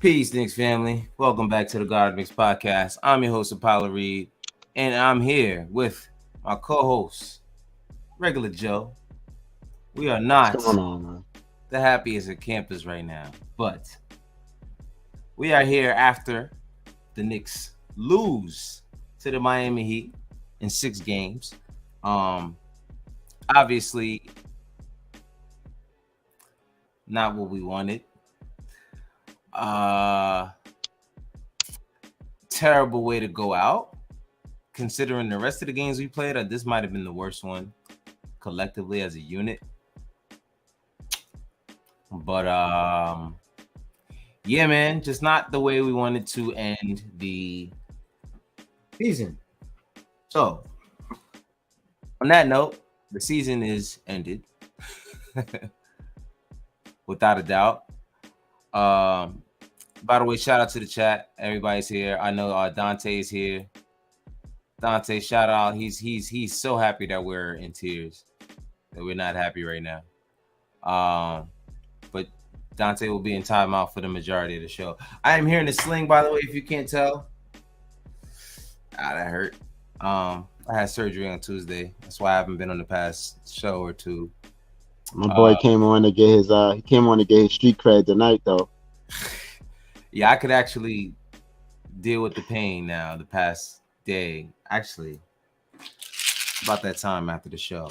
Peace, Knicks family. Welcome back to the God Knicks podcast. I'm your host, Apollo Reed, and I'm here with my co-host, Regular Joe. We are What's not going on, man? the happiest at campus right now, but we are here after the Knicks lose to the Miami Heat in 6 games. Um, Obviously, not what we wanted. Uh, Terrible way to go out. Considering the rest of the games we played, this might have been the worst one collectively as a unit. But yeah, man, just not the way we wanted to end the season. So on that note, the season is ended without a doubt. By the way, shout out to the chat. Everybody's here. I know Dante is here. Dante, shout out. He's so happy that we're in tears. That we're not happy right now. But Dante will be in timeout for the majority of the show. I am hearing the sling, by the way, if you can't tell. That hurt. I had surgery on Tuesday. That's why I haven't been on the past show or two. My boy came on to get his street cred tonight though. Yeah, I could actually deal with the pain now the past day. Actually, about that time after the show.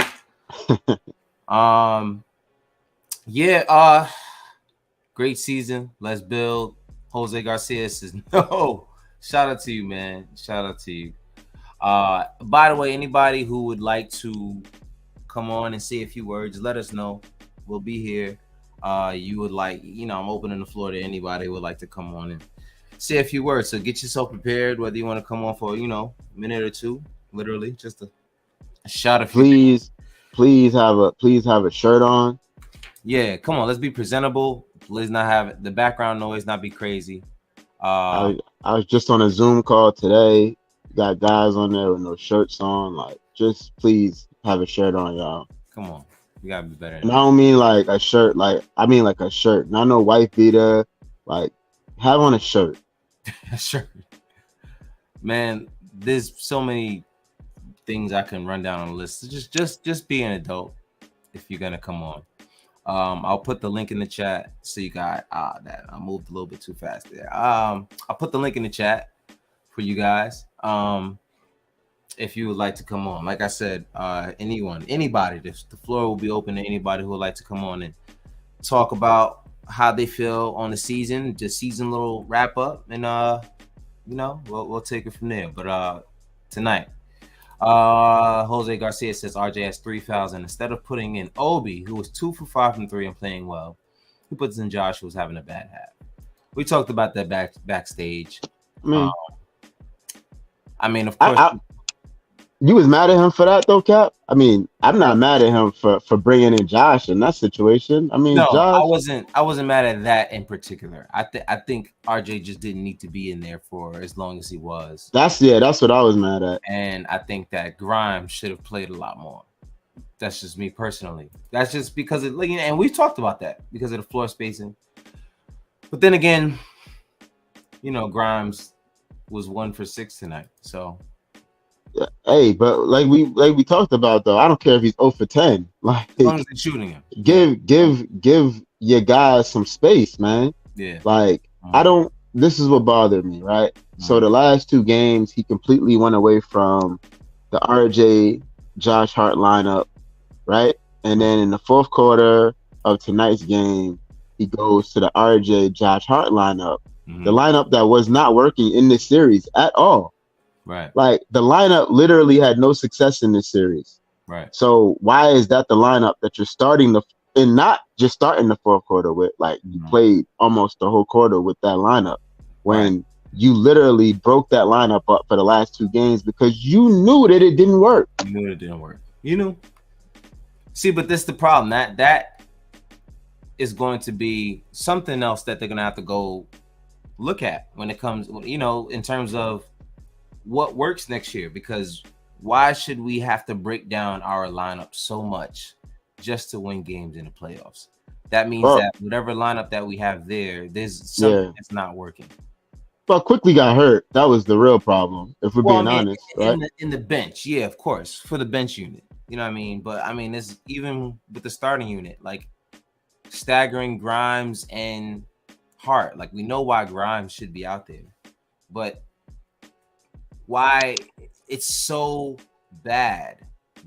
Great season. Let's build. Jose Garcia says no. Shout out to you, man. Shout out to you. By the way, anybody who would like to come on and say a few words, let us know. We'll be here. You would like, I'm opening the floor to anybody who would like to come on and say a few words. So get yourself prepared, whether you want to come on for, a minute or two, literally, just a shot of. Please have a shirt on. Yeah, come on, let's be presentable. Let's not have the background noise not be crazy. I was just on a Zoom call today. Got guys on there with no shirts on. Like, just please have a shirt on, y'all. Come on, you gotta be better. And I don't mean like a shirt, I mean like a shirt. Not no white beater. Like, have on a shirt. Sure. Man, there's so many things I can run down on the list. Just be an adult if you're gonna come on. I'll put the link in the chat so you got that I moved a little bit too fast there. I'll put the link in the chat for you guys. If you would like to come on, like I said, anybody, the floor will be open to anybody who would like to come on and talk about how they feel on the season, the season little wrap up, and we'll take it from there. But tonight, Jose Garcia says RJ has 3 fouls, and instead of putting in Obi, who was 2 for 5 from 3 and playing well, he puts in Josh, who was having a bad half. We talked about that backstage. I mean, of course. You was mad at him for that though, Cap? I mean, I'm not mad at him for bringing in Josh in that situation. I mean, no, Josh, I wasn't mad at that in particular. I think RJ just didn't need to be in there for as long as he was. That's what I was mad at. And I think that Grimes should have played a lot more. That's just me personally. That's just because and we've talked about that because of the floor spacing. But then again, Grimes was 1 for 6 tonight, so. Hey, but like we talked about though, I don't care if he's 0 for 10. Like, as long as they're shooting him. Give your guys some space, man. Yeah. Like, this is what bothered me, right? So the last 2 games, he completely went away from the RJ Josh Hart lineup, right? And then in the fourth quarter of tonight's game, he goes to the RJ Josh Hart lineup. The lineup that was not working in this series at all. Right. Like, the lineup literally had no success in this series. Right. So why is that the lineup that you're starting and not just starting the fourth quarter with? Like, you played almost the whole quarter with that lineup when you literally broke that lineup up for the last 2 games because you knew that it didn't work. You knew it didn't work. You knew. See, but this is the problem. That is going to be something else that they're going to have to go look at when it comes, in terms of what works next year, because why should we have to break down our lineup so much just to win games in the playoffs? that means Well, that whatever lineup that we have there, there's something yeah. that's not working. But quickly got hurt. That was the real problem, if we're Well, I being mean, honest, right? in the bench, yeah, of course, for the bench unit. You know what I mean? But I mean, it's even with the starting unit, like staggering Grimes and Hart. Like we know why Grimes should be out there, but why it's so bad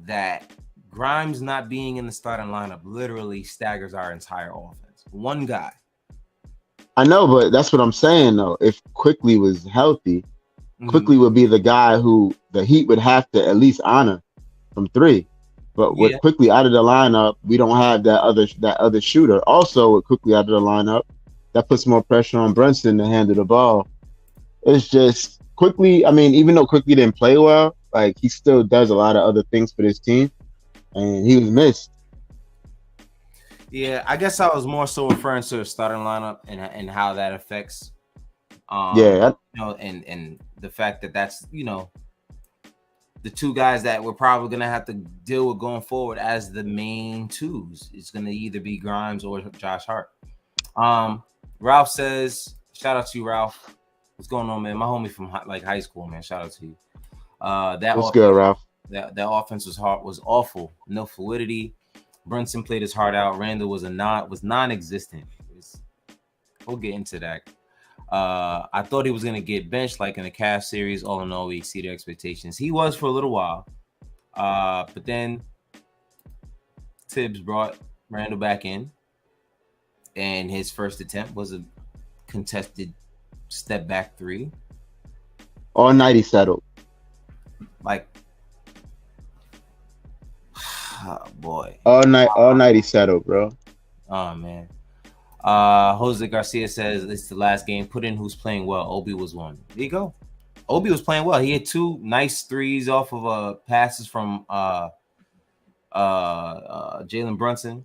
that Grimes not being in the starting lineup literally staggers our entire offense. One guy. I know, but that's what I'm saying though. If Quickly was healthy, Quickly would be the guy who the Heat would have to at least honor from three. But with Yeah. Quickly out of the lineup, we don't have that other shooter. Also, with Quickly out of the lineup, that puts more pressure on Brunson to handle the ball. It's just Quickly. I mean, even though Quickly didn't play well, like he still does a lot of other things for this team, and he was missed. Yeah, I guess I was more so referring to the starting lineup and how that affects, Yeah, and the fact that that's the two guys that we're probably gonna have to deal with going forward as the main twos. It's gonna either be Grimes or Josh Hart. Ralph says, shout out to you, Ralph. What's going on, man? My homie from high school, man. Shout out to you. That what's offense, good, Ralph? that offense was awful. No fluidity. Brunson played his heart out. Randall was non-existent. We'll get into that. I thought he was gonna get benched like in the Cavs series. All in all, we exceeded expectations. He was for a little while, but then Tibbs brought Randall back in, and his first attempt was a contested step back three. All night he settled. Like, oh boy. All night he settled, bro. Oh man. Jose Garcia says it's the last game. Put in who's playing well. Obi was one. There you go. Obi was playing well. He had two nice threes off of passes from Jalen Brunson,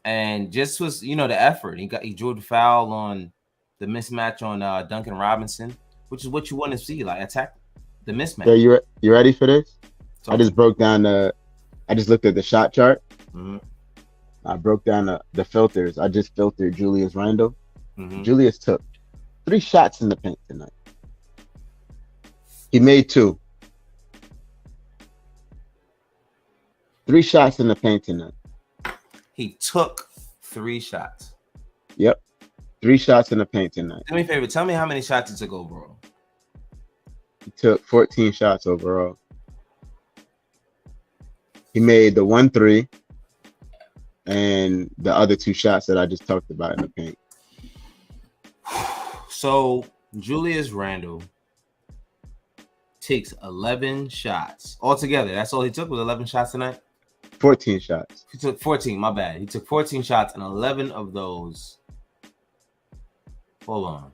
and just was the effort. He drew the foul on the mismatch on Duncan Robinson, which is what you want to see, like attack the mismatch. Yeah, you ready for this? I just broke down I just looked at the shot chart. Mm-hmm. I broke down the filters. I just filtered Julius Randle. Mm-hmm. Julius took 3 shots in the paint tonight. He made 2. 3 shots in the paint tonight. He took 3 shots. Yep. 3 shots in the paint tonight. Do me a favor. Tell me how many shots he took overall. He took 14 shots overall. He made the 1 3 and the other 2 shots that I just talked about in the paint. So Julius Randle takes 11 shots altogether. That's all he took, was 11 shots tonight? 14 shots. He took 14, my bad. He took 14 shots, and 11 of those, hold on.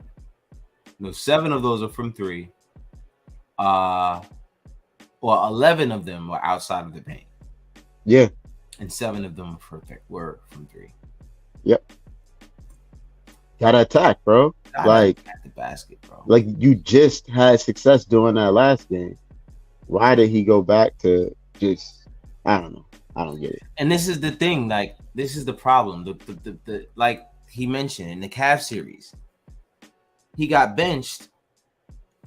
No, 7 of those are from 3. Well, 11 of them were outside of the paint. Yeah. And 7 of them were from 3. Yep. Gotta attack, bro. Like at the basket, bro. Like you just had success doing that last game. Why did he go back to just? I don't know. I don't get it. And this is the thing. Like this is the problem. The like he mentioned in the Cavs series, he got benched,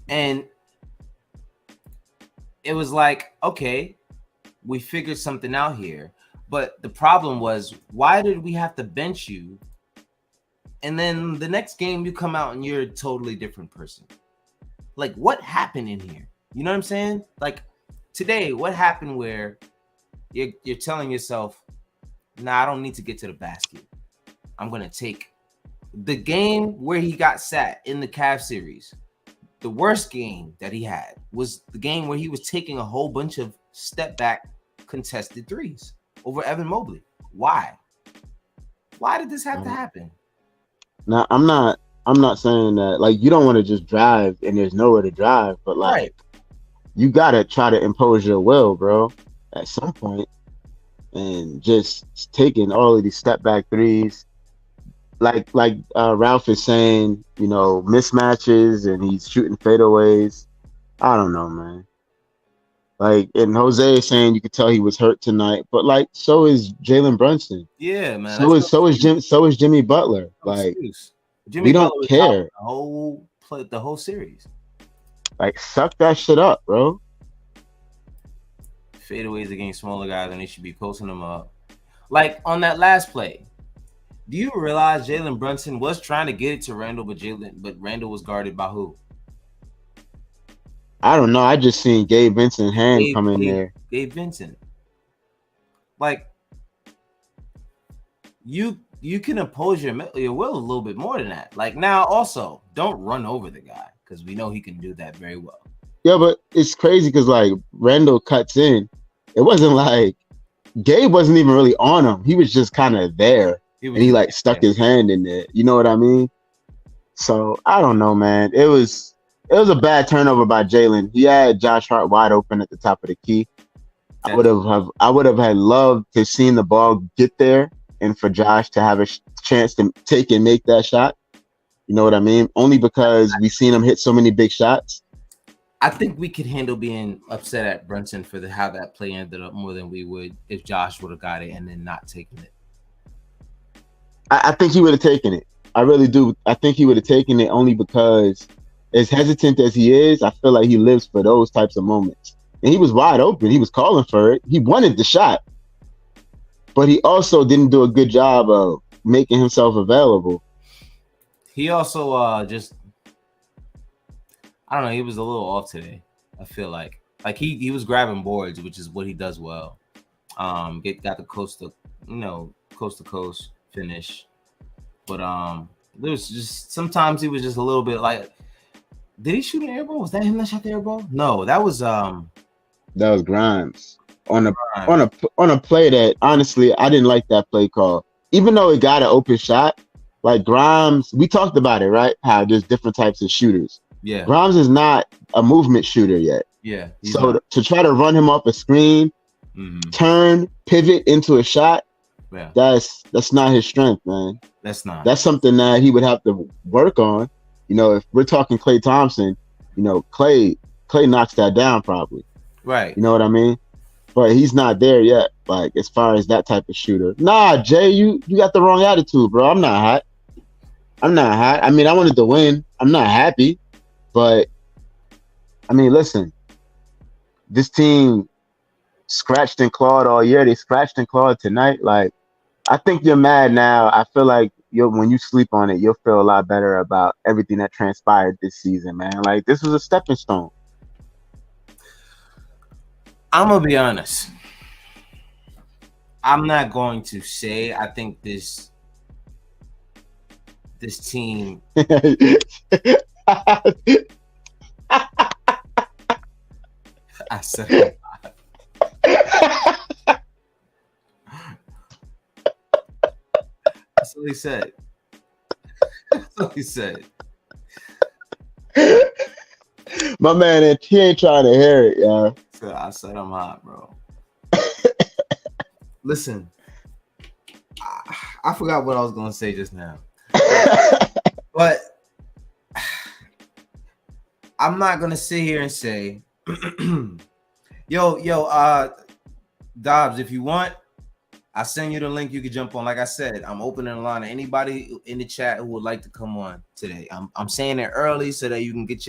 and it was like, okay, we figured something out here. But the problem was, why did we have to bench you? And then the next game you come out and you're a totally different person. Like, what happened in here? You know what I'm saying? Like today, what happened where you're telling yourself, nah, I don't need to get to the basket. I'm going to take the game where he got sat in the Cavs series. The worst game that he had was the game where he was taking a whole bunch of step back contested threes over Evan Mobley. Why? Why did this have to happen? Now, I'm not saying that like you don't want to just drive and there's nowhere to drive, but like you gotta try to impose your will, bro, at some point, and just taking all of these step back threes, like Ralph is saying, mismatches, and he's shooting fadeaways. I don't know, man. Like, and Jose is saying you could tell he was hurt tonight, but like, so is Jalen Brunson. Yeah, man. So That's no is so is excuse. Jim. So is Jimmy Butler. No Like, excuse. Jimmy we don't Butler was out care. the whole series. Like, suck that shit up, bro. Fadeaways against smaller guys, and they should be posting them up. Like on that last play, do you realize Jalen Brunson was trying to get it to Randall, but Randall was guarded by who? I don't know. I just seen Gabe Vincent's hand come in there. Gabe Vincent. Like you can oppose your will a little bit more than that. Like now, also don't run over the guy because we know he can do that very well. Yeah, but it's crazy because like Randall cuts in. It wasn't like Gabe wasn't even really on him. He was just kind of there, and he like stuck his hand in there. You know what I mean? So I don't know, man. It was a bad turnover by Jalen. He had Josh Hart wide open at the top of the key. I would have had loved to seen the ball get there and for Josh to have a chance to take and make that shot. You know what I mean? Only because we've seen him hit so many big shots. I think we could handle being upset at Brunson for how that play ended up more than we would if Josh would have got it and then not taken it. I think he would have taken it. I really do. I think he would have taken it only because, as hesitant as he is, I feel like he lives for those types of moments. And he was wide open. He was calling for it. He wanted the shot. But he also didn't do a good job of making himself available. He also just, I don't know, he was a little off today. I feel like he was grabbing boards, which is what he does well. Got the coast to coast finish. But there was just sometimes he was just a little bit like, did he shoot an air ball? Was that him that shot the air ball? No, that was Grimes on a play that honestly I didn't like that play call. Even though it got an open shot, like Grimes, we talked about it, right? How there's different types of shooters. Yeah. Grimes is not a movement shooter yet. Yeah. So to try to run him off a screen, turn, pivot into a shot, yeah, that's not his strength, man. That's something that he would have to work on. You know, if we're talking Klay Thompson, you know, Klay knocks that down probably. Right. You know what I mean? But he's not there yet, like as far as that type of shooter. Nah, Jay, you got the wrong attitude, bro. I'm not hot. I mean, I wanted to win. I'm not happy. But I mean, listen, this team scratched and clawed all year. They scratched and clawed tonight. Like, I think you're mad now. I feel like when you sleep on it, you'll feel a lot better about everything that transpired this season, man. Like, this was a stepping stone. I'm gonna be honest. I'm not going to say I think this team. I said. That's what he said. That's what he said. My man, he ain't trying to hear it, y'all. So I said I'm hot, bro. Listen, I forgot what I was gonna say just now, but I'm not gonna sit here and say, yo, Dobbs, if you want, I'll send you the link. You can jump on. Like I said, I'm opening the line to anybody in the chat who would like to come on today. I'm saying it early so that you can get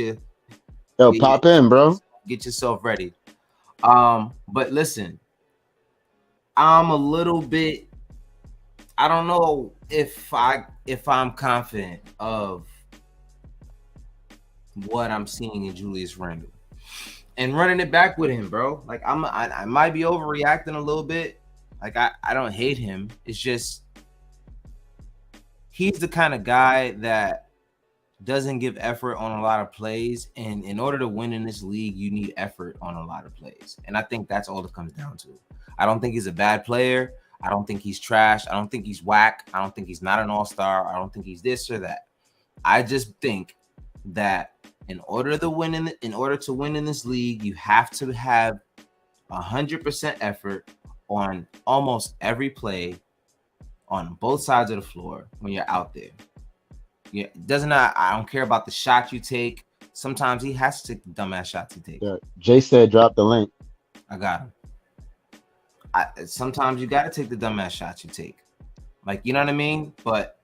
pop in, bro. Get yourself ready. But listen, I'm a little bit. I don't know if I'm confident of what I'm seeing in Julius Randle and running it back with him, bro. Like I might be overreacting a little bit. Like I don't hate him. It's just he's the kind of guy that doesn't give effort on a lot of plays, and in order to win in this league, you need effort on a lot of plays. And I think that's all it comes down to. I don't think he's a bad player. I don't think he's trash. I don't think he's whack. I don't think he's not an all-star. I don't think he's this or that. I just think that in order to win in this league, you have to have 100% effort on almost every play on both sides of the floor when you're out there. Yeah, I don't care about the shot you take. Sometimes he has to take the dumbass shots he takes. Yeah. Jay said drop the link. I got him. Sometimes you got to take the dumbass shots you take. Like, you know what I mean? But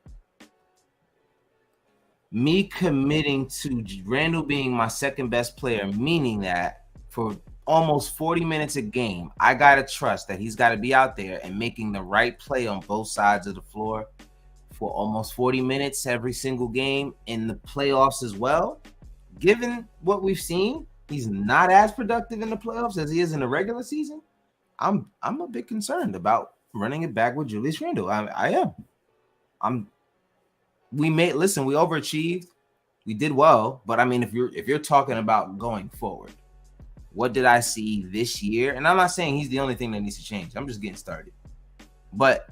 me committing to Randall being my second best player, meaning that for almost 40 minutes a game, I got to trust that he's got to be out there and making the right play on both sides of the floor for almost 40 minutes every single game in the playoffs as well. Given what we've seen, he's not as productive in the playoffs as he is in the regular season. I'm a bit concerned about running it back with Julius Randle. I am. We overachieved. We did well, but I mean, if you're talking about going forward, what did I see this year? And I'm not saying he's the only thing that needs to change. I'm just getting started. But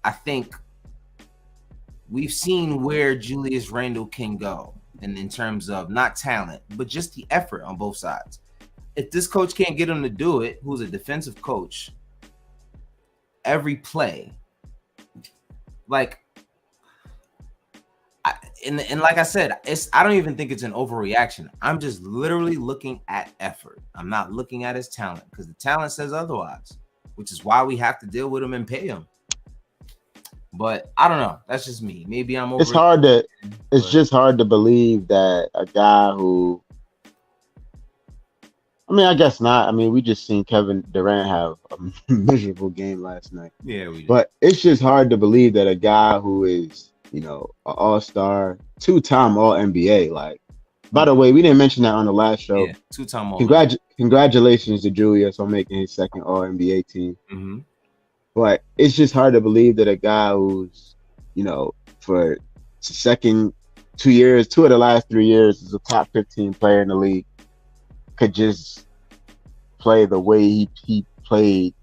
I think we've seen where Julius Randle can go, and in terms of not talent, but just the effort on both sides. If this coach can't get him to do it, who's a defensive coach, every play, like, and like I said, I don't even think it's an overreaction. I'm just literally looking at effort. I'm not looking at his talent, because the talent says otherwise, which is why we have to deal with him and pay him. But I don't know. That's just me. Maybe I'm over. It's just hard to believe that a guy who, I mean, I guess not. I mean, we just seen Kevin Durant have a miserable game last night. Yeah, we did. But it's just hard to believe that a guy who is, an all-star, two-time All-NBA. Like, by the way, we didn't mention that on the last show. Yeah, two-time All. Congratulations to Julius on making his second All-NBA team. Mm-hmm. But it's just hard to believe that a guy who's, for second 2 years, 2 of the last 3 years, is a top 15 player in the league, could just play the way he played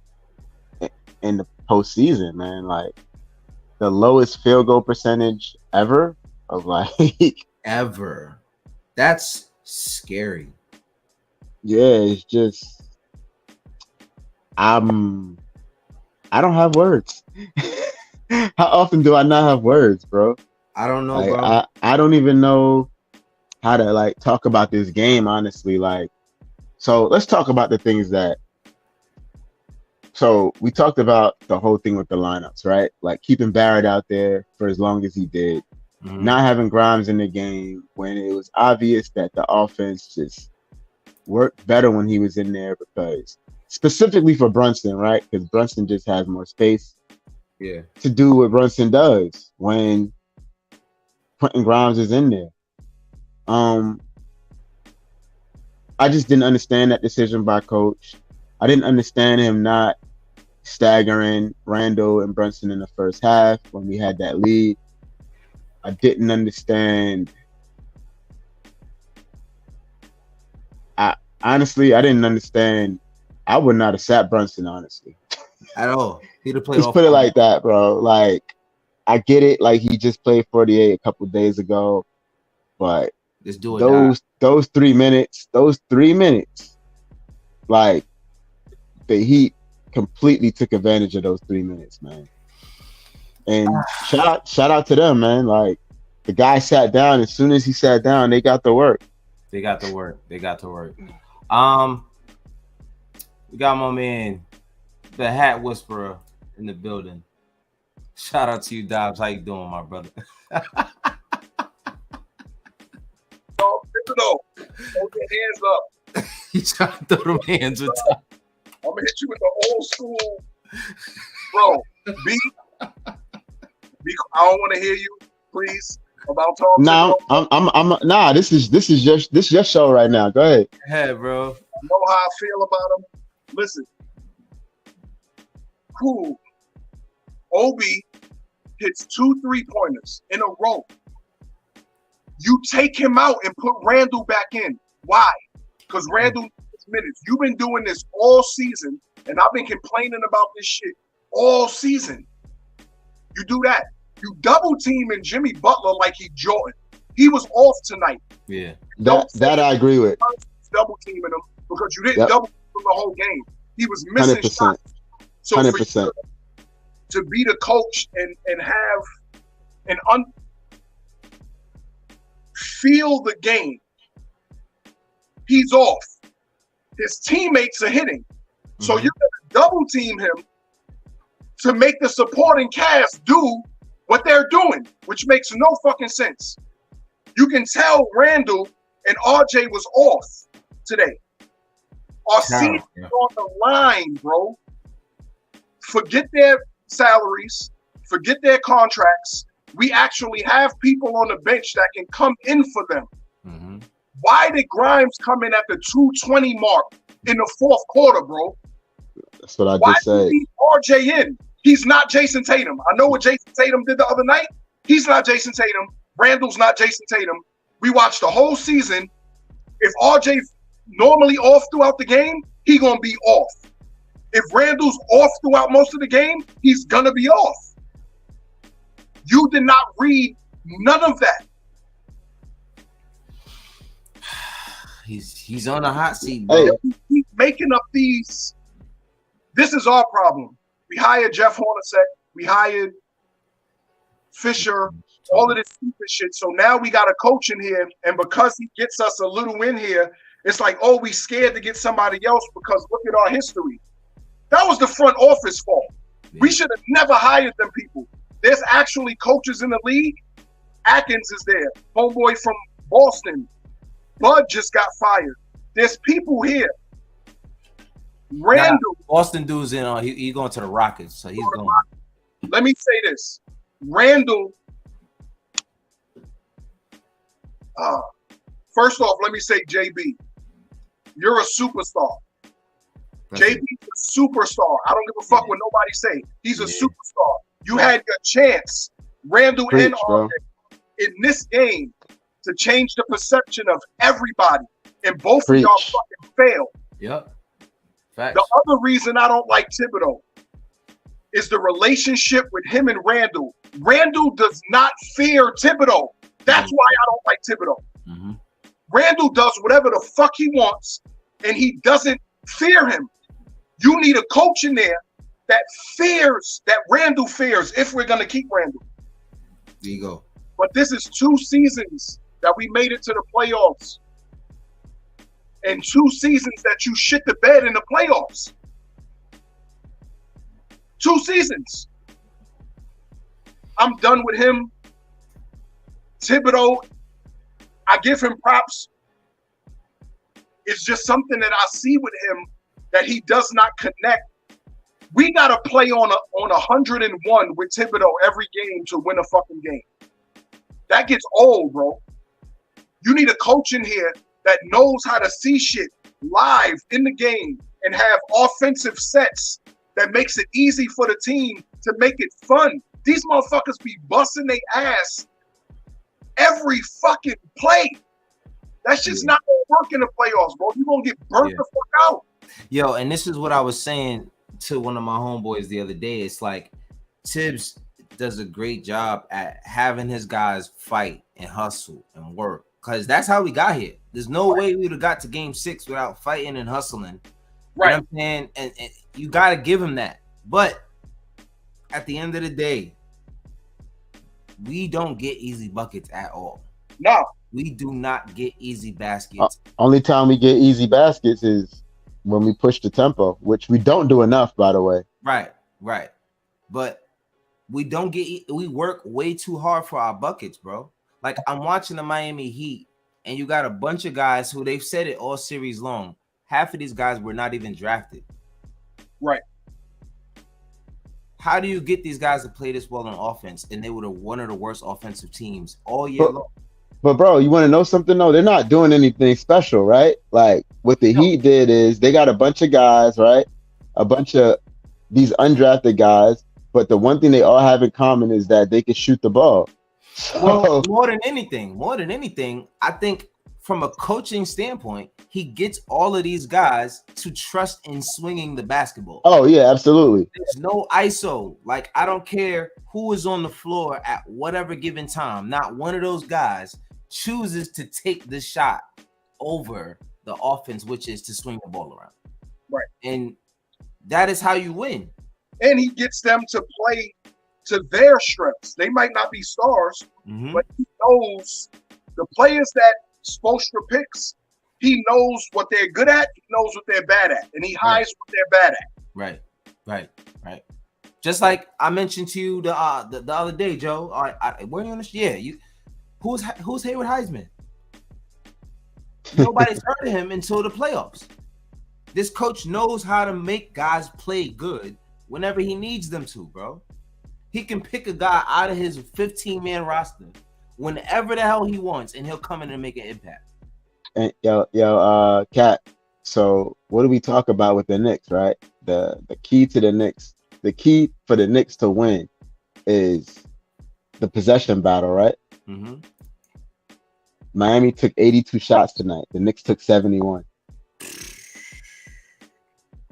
in the postseason, man. Like, the lowest field goal percentage ever of ever. That's scary. Yeah, it's just I don't have words. How often do I not have words, bro? I don't know, bro. I don't even know how to talk about this game, honestly. So let's talk about the things that. So we talked about the whole thing with the lineups, right? Like keeping Barrett out there for as long as he did, not having Grimes in the game when it was obvious that the offense just worked better when he was in there, because specifically for Brunson, right? Because Brunson just has more space, to do what Brunson does when Quentin Grimes is in there. I just didn't understand that decision by coach. I didn't understand him not staggering Randle and Brunson in the first half when we had that lead. I didn't understand. Honestly, I didn't understand. I would not have sat Brunson, honestly. At all. He'd have played. Just put it like that, bro. Like, I get it. Like, he just played 48 a couple days ago, but just do it. Those 3 minutes, like, the Heat completely took advantage of those 3 minutes, man. And shout out to them, man. Like, the guy sat down. As soon as he sat down, they got to work. We got my man, the Hat Whisperer, in the building. Shout out to you, Dobbs. How you doing, my brother? Hold your hands up. He's trying to throw them hands with time. I'm gonna hit you with the old school, bro. I don't want to hear you, please. About talking. Nah, this is your show right now. Go ahead. Go ahead, bro. I know how I feel about him. Listen, cool. Obi hits 2 3-pointers in a row. You take him out and put Randle back in. Why? Because Randle needs minutes. You've been doing this all season, and I've been complaining about this shit all season. You do that. You double team in Jimmy Butler like he Jordan. He was off tonight. Yeah. That I agree with. Double teaming him because you didn't double team him the whole game. He was missing 100%. shots. So 100%. for you to be the coach and have feel the game, he's off. His teammates are hitting. So you're gonna double team him to make the supporting cast do what they're doing, which makes no fucking sense. You can tell Randall and RJ was off today. Our season is on the line, bro. Forget their salaries, forget their contracts. We actually have people on the bench that can come in for them. Why did Grimes come in at the 2:20 mark in the fourth quarter, bro? That's what I just said. Why did he RJ in? He's not Jason Tatum. I know what Jason Tatum did the other night. He's not Jason Tatum. Randall's not Jason Tatum. We watched the whole season. If RJ's normally off throughout the game, he gonna be off. If Randall's off throughout most of the game, he's gonna be off. You did not read none of that. He's on a hot seat, bro. He's making up these. This is our problem. We hired Jeff Hornacek. We hired Fisher. All of this stupid shit. So now we got a coach in here, and because he gets us a little in here, it's like, oh, we scared to get somebody else because look at our history. That was the front office fault. Yeah. We should have never hired them people. There's actually coaches in the league. Atkins is there. Homeboy from Boston. Bud just got fired. There's people here. Randall. Boston dude's in. He going to the Rockets, so he's going. Let me say this. Randall. First off, let me say, JB, you're a superstar. JB's a superstar. I don't give a fuck what nobody say. He's a superstar. You had your chance, Randall and RJ, in this game to change the perception of everybody, and both of y'all fucking failed. Yep. Facts. The other reason I don't like Thibodeau is the relationship with him and Randall. Randall does not fear Thibodeau. That's why I don't like Thibodeau. Randall does whatever the fuck he wants, and he doesn't fear him. You need a coach in there that fears, that Randall fears, if we're going to keep Randall. There you go. But this is 2 seasons that we made it to the playoffs, and 2 seasons that you shit the bed in the playoffs. 2 seasons. I'm done with him. Thibodeau, I give him props. It's just something that I see with him that he does not connect. We got to play on 101 with Thibodeau every game to win a fucking game. That gets old, bro. You need a coach in here that knows how to see shit live in the game and have offensive sets that makes it easy for the team to make it fun. These motherfuckers be busting their ass every fucking play. That's just not gonna work in the playoffs, bro. You're gonna get burnt the fuck out. Yo, and this is what I was saying to one of my homeboys the other day. It's like Tibbs does a great job at having his guys fight and hustle and work, because that's how we got here. There's no way we would have got to game 6 without fighting and hustling. Right. You know what I'm saying? And you got to give him that. But at the end of the day, we don't get easy buckets at all. No. We do not get easy baskets. Only time we get easy baskets is when we push the tempo, which we don't do enough, by the way. Right. But we don't get, we work way too hard for our buckets, bro. Like, I'm watching the Miami Heat, and you got a bunch of guys who they've said it all series long. Half of these guys were not even drafted. Right. How do you get these guys to play this well on offense? And they were one of the worst offensive teams all year long. But bro, you want to know something though? They're not doing anything special, right? Like what the Heat did is they got a bunch of guys, right? A bunch of these undrafted guys, but the one thing they all have in common is that they can shoot the ball. Well, more than anything, I think from a coaching standpoint, he gets all of these guys to trust in swinging the basketball. Oh yeah, absolutely. There's no ISO. Like, I don't care who is on the floor at whatever given time. Not one of those guys chooses to take the shot over the offense, which is to swing the ball around. Right. And that is how you win. And he gets them to play to their strengths. They might not be stars, but he knows the players that Spoelstra picks, he knows what they're good at. He knows what they're bad at, and he hides what they're bad at. Right. Just like I mentioned to you the other day, Joe. Were you on this? Yeah, who's Hayward Heisman? Nobody's heard of him until the playoffs. This coach knows how to make guys play good whenever he needs them to, bro. He can pick a guy out of his 15-man roster whenever the hell he wants, and he'll come in and make an impact. And Cat. So what do we talk about with the Knicks, right? The key to the Knicks, the key for the Knicks to win is the possession battle, right? Mm-hmm. Miami took 82 shots tonight. The Knicks took 71.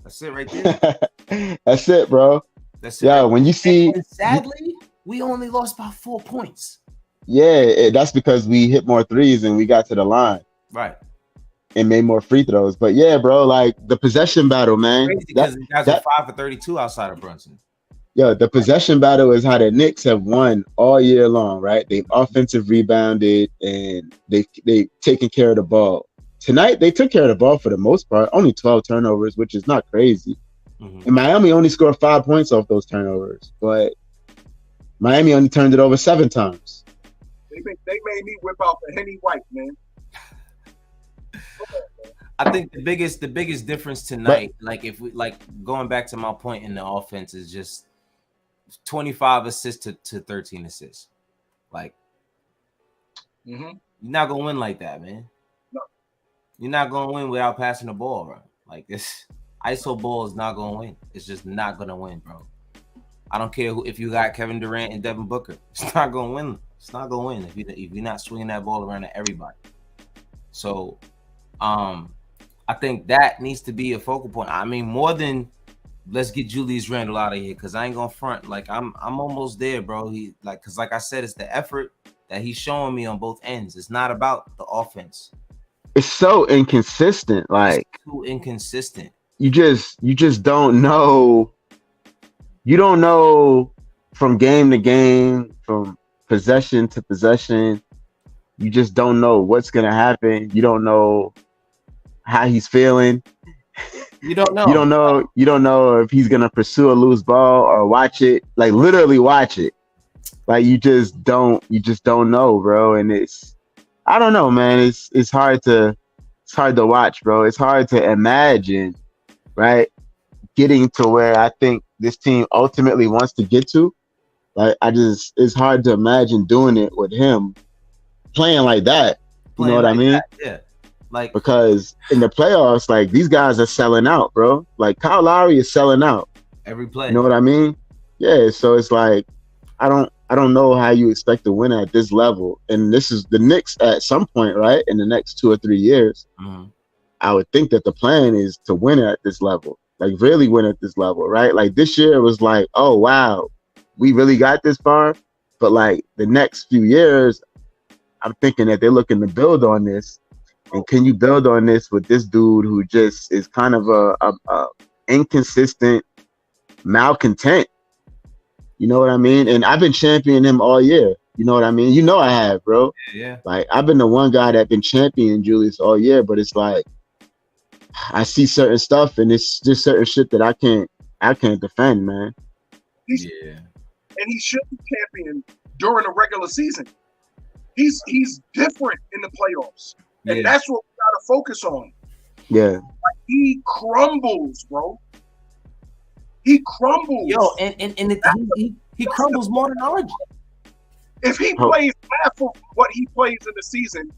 That's it right there. That's it, bro. That's it. Yeah, when you see, and sadly, we only lost by 4 points. Yeah, that's because we hit more threes and we got to the line. Right. And made more free throws. But yeah, bro, like the possession battle, man. Crazy because you guys are 5 for 32 outside of Brunson. Yeah, the possession battle is how the Knicks have won all year long, right? They've offensive rebounded and they've taken care of the ball. Tonight, they took care of the ball for the most part. Only 12 turnovers, which is not crazy. Mm-hmm. And Miami only scored 5 points off those turnovers. But Miami only turned it over 7 times. They made me whip out the Henny White, man. I think the biggest difference tonight, if we going back to my point in the offense, is just 25 assists to 13 assists. You're not gonna win like that, man. No. You're not gonna win without passing the ball, bro. This ISO ball is not gonna win. It's just not gonna win, bro. I don't care if you got Kevin Durant and Devin Booker. It's not gonna win. It's not gonna win if you're not swinging that ball around to everybody. So, I think that needs to be a focal point. I mean, more than let's get Julius Randle out of here, because I ain't gonna front. I'm almost there, bro. Because like I said, it's the effort that he's showing me on both ends. It's not about the offense. It's so inconsistent. It's too inconsistent. You just don't know. You don't know from game to game, from possession to possession. You just don't know what's gonna happen. You don't know how he's feeling. You don't know. You don't know if he's gonna pursue a loose ball or watch it. Literally watch it. You just don't know, bro. And I don't know, man. It's hard to watch, bro. It's hard to imagine, right? Getting to where I think this team ultimately wants to get to. It's hard to imagine doing it with him playing like that. You know what I mean? Yeah. Because in the playoffs, these guys are selling out, bro. Kyle Lowry is selling out every play. You know what I mean? Yeah. So it's I don't know how you expect to win at this level. And this is the Knicks at some point, right? In the next 2 or 3 years, I would think that the plan is to win at this level, really win at this level, right? This year it was oh wow, we really got this far. But the next few years, I'm thinking that they're looking to build on this. And can you build on this with this dude who just is kind of a inconsistent malcontent? You know what I mean? And I've been championing him all year. You know what I mean? You know I have, bro. Yeah. I've been the one guy that's been championing Julius all year, but it's I see certain stuff and it's just certain shit that I can't defend, man. And he should be championed during the regular season. He's different in the playoffs. And that's what we gotta focus on. Yeah. He crumbles, bro. He crumbles. Yo, he crumbles more than RJ. If he plays half of what he plays in the season,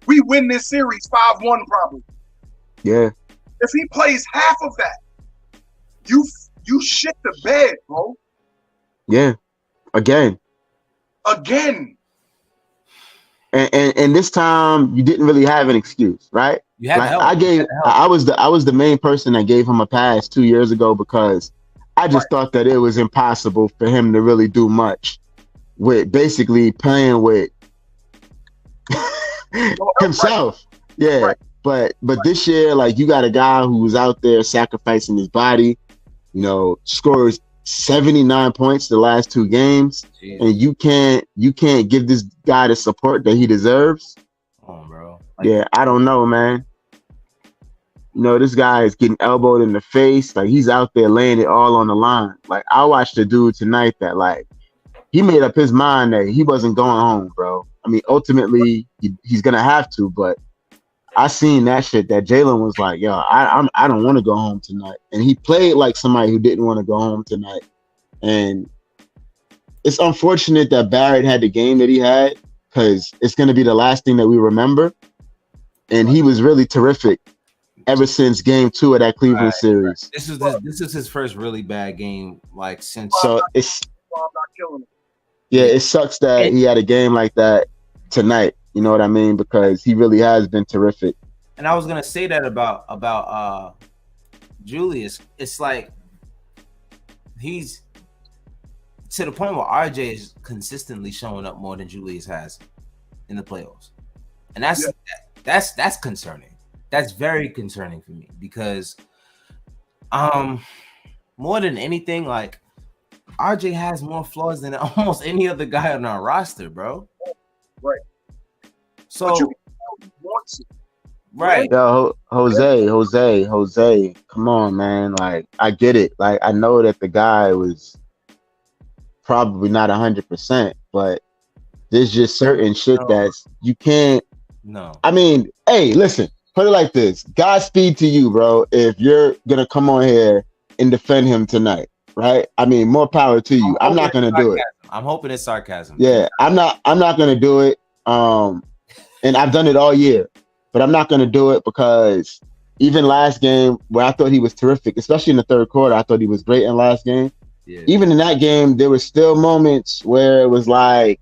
we win this series 5-1 probably. Yeah. If he plays half of that, you shit the bed, bro. Yeah. Again. And this time you didn't really have an excuse, right? You had help. I was the main person that gave him a pass 2 years ago because I just thought that it was impossible for him to really do much with basically playing with himself. Yeah. Right. But this year, you got a guy who's out there sacrificing his body, scores 79 points the last 2 games. Jeez. And you can't give this guy the support that he deserves. Come on, bro. I don't know, man. You know, this guy is getting elbowed in the face. Like, he's out there laying it all on the line. Like, I watched a dude tonight that, like, he made up his mind that he wasn't going home, bro. I mean, ultimately, he's going to have to, but I seen that shit that Jalen was like, yo, I don't want to go home tonight. And he played like somebody who didn't want to go home tonight. And it's unfortunate that Barrett had the game that he had because it's going to be the last thing that we remember. And he was really terrific ever since game 2 of that Cleveland series. This is his first really bad game, like since. So it's it sucks that he had a game like that tonight. You know what I mean? Because he really has been terrific. And I was gonna say that about Julius. It's like he's to the point where RJ is consistently showing up more than Julius has in the playoffs, and that's concerning. That's very concerning for me because, more than anything, like RJ has more flaws than almost any other guy on our roster, bro. Right. So, right. Yo, Jose, come on, man. Like, I get it. Like, I know that the guy was probably not 100%, but there's just certain shit that's you can't. No. I mean, hey, listen. Put it like this. Godspeed to you, bro, if you're going to come on here and defend him tonight, right? I mean, more power to you. I'm not going to do it. I'm hoping it's sarcasm. Yeah, I'm not going to do it. And I've done it all year, but I'm not going to do it because even last game where I thought he was terrific, especially in the third quarter, I thought he was great in last game. Yeah. Even in that game, there were still moments where it was like,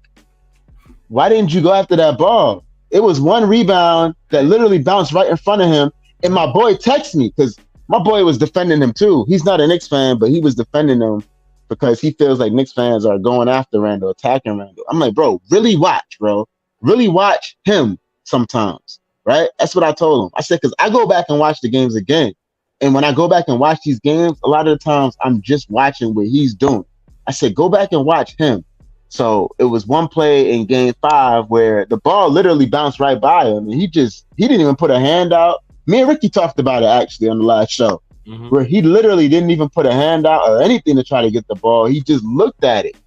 why didn't you go after that ball? It was one rebound that literally bounced right in front of him. And my boy texted me because my boy was defending him too. He's not a Knicks fan, but he was defending him because he feels like Knicks fans are going after Randall, attacking Randall. I'm like, bro, really watch, bro. Really watch him sometimes, right? That's what I told him. I said, because I go back and watch the games again. And when I go back and watch these games, a lot of the times I'm just watching what he's doing. I said, go back and watch him. So it was one play in game 5 where the ball literally bounced right by him. And he didn't even put a hand out. Me and Ricky talked about it actually on the last show, where he literally didn't even put a hand out or anything to try to get the ball. He just looked at it.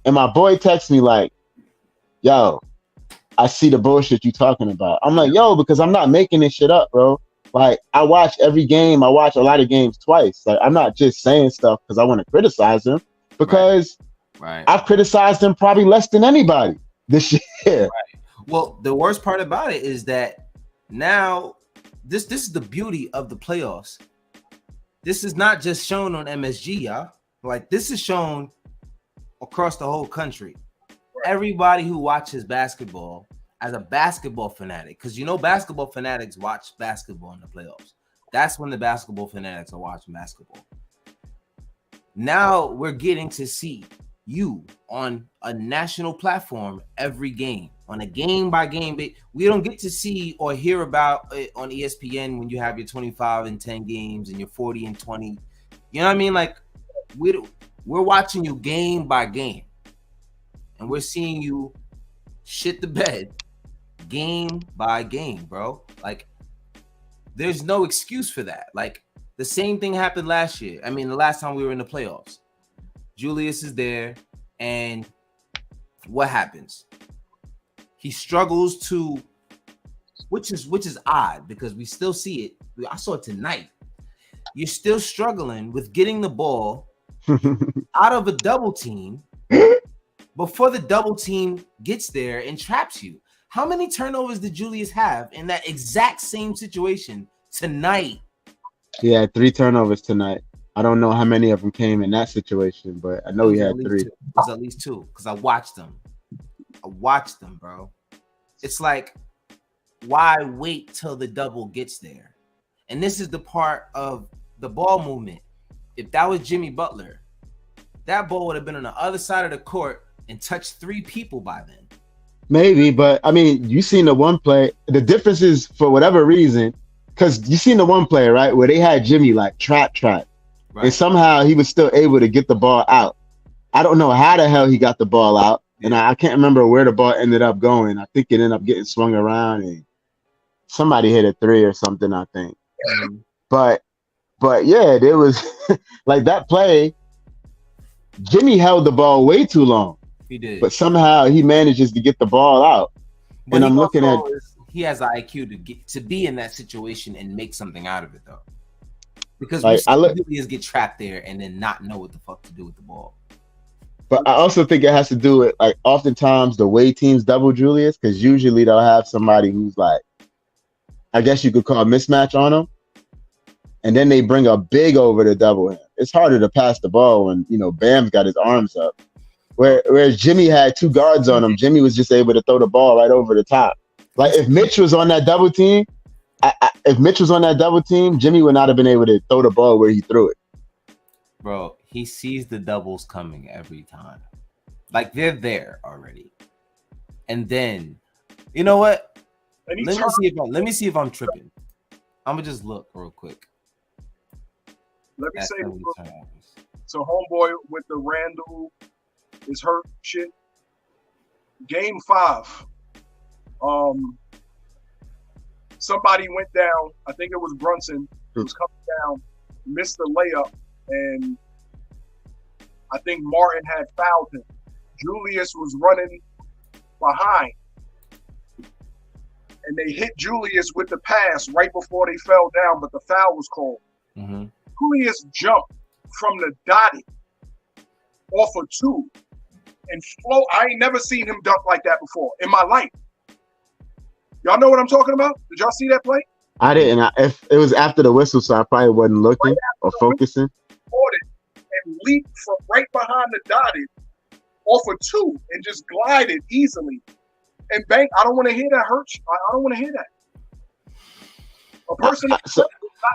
And my boy texted me like, yo, I see the bullshit you talking about. I'm like, yo, because I'm not making this shit up, bro. Like, I watch every game. I watch a lot of games twice. Like, I'm not just saying stuff because I want to criticize him because right. I've criticized him probably less than anybody this year. Right. Well, the worst part about it is that now this is the beauty of the playoffs. This is not just shown on MSG, y'all. Like, this is shown across the whole country. Everybody who watches basketball as a basketball fanatic, because you know basketball fanatics watch basketball in the playoffs. That's when the basketball fanatics are watching basketball. Now we're getting to see you on a national platform every game, on a game-by-game basis. We don't get to see or hear about it on ESPN when you have your 25-10 games and your 40-20. You know what I mean? Like, we're watching you game by game. And we're seeing you shit the bed game by game, bro. Like, there's no excuse for that. Like, the same thing happened last year. I mean, the last time we were in the playoffs. Julius is there, and what happens? He struggles to, which is odd because we still see it. I saw it tonight. You're still struggling with getting the ball out of a double team before the double team gets there and traps you. How many turnovers did Julius have in that exact same situation tonight? He had 3 turnovers tonight. I don't know how many of them came in that situation, but I know he had 3. It was at least 2 because I watched them. Bro. It's like, why wait till the double gets there? And this is the part of the ball movement. If that was Jimmy Butler, that ball would have been on the other side of the court and touched 3 people by then. Maybe, but I mean, you seen the one play. The difference is, for whatever reason, because you seen the one play, right, where they had Jimmy like trap, right. And somehow he was still able to get the ball out. I don't know how the hell he got the ball out, and I can't remember where the ball ended up going. I think it ended up getting swung around, and somebody hit a 3 or something, I think. But yeah, there was like that play. Jimmy held the ball way too long. He did. But somehow he manages to get the ball out. But and I'm looking at he has the IQ to be in that situation and make something out of it though. Because like, we see get trapped there and then not know what the fuck to do with the ball. But I also think it has to do with like oftentimes the way teams double Julius, because usually they'll have somebody who's like, I guess you could call a mismatch on him. And then they bring a big over to double him. It's harder to pass the ball when, Bam's got his arms up. Whereas Jimmy had two guards on him, Jimmy was just able to throw the ball right over the top. Like if Mitch was on that double team, Jimmy would not have been able to throw the ball where he threw it. Bro, he sees the doubles coming every time. Like they're there already. And then, you know what? Let me see if I'm tripping. I'm gonna just look real quick. Let me say, so homeboy with the Randall is hurt shit. Game 5, somebody went down. I think it was Brunson. Who was coming down, missed the layup, and I think Martin had fouled him. Julius was running behind, and they hit Julius with the pass right before they fell down, but the foul was called. Mm-hmm. Julius jumped from the dotted off of 2 and flow. I ain't never seen him dunk like that before in my life. Y'all know what I'm talking about? Did y'all see that play? I didn't. If it was after the whistle, so I probably wasn't looking or focusing. And leaped from right behind the dotted off of 2 and just glided easily. And bang, I don't want to hear that, Hurts. I don't want to hear that. A person not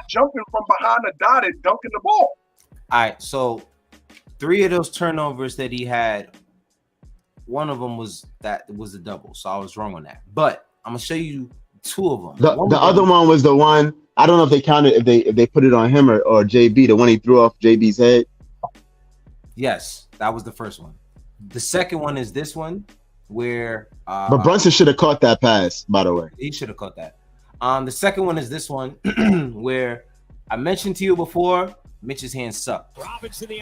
jumping from behind the dotted, dunking the ball. All right, so 3 of those turnovers that he had, one of them was a double, so I was wrong on that. But I'm gonna show you 2 of them. The other one was the one, I don't know if they counted, if they put it on him or JB, the one he threw off JB's head. Yes, that was the first one. The second one is this one where but Brunson should have caught that pass, by the way. He should have caught that. The second one is this one where I mentioned to you before, Mitch's hands suck.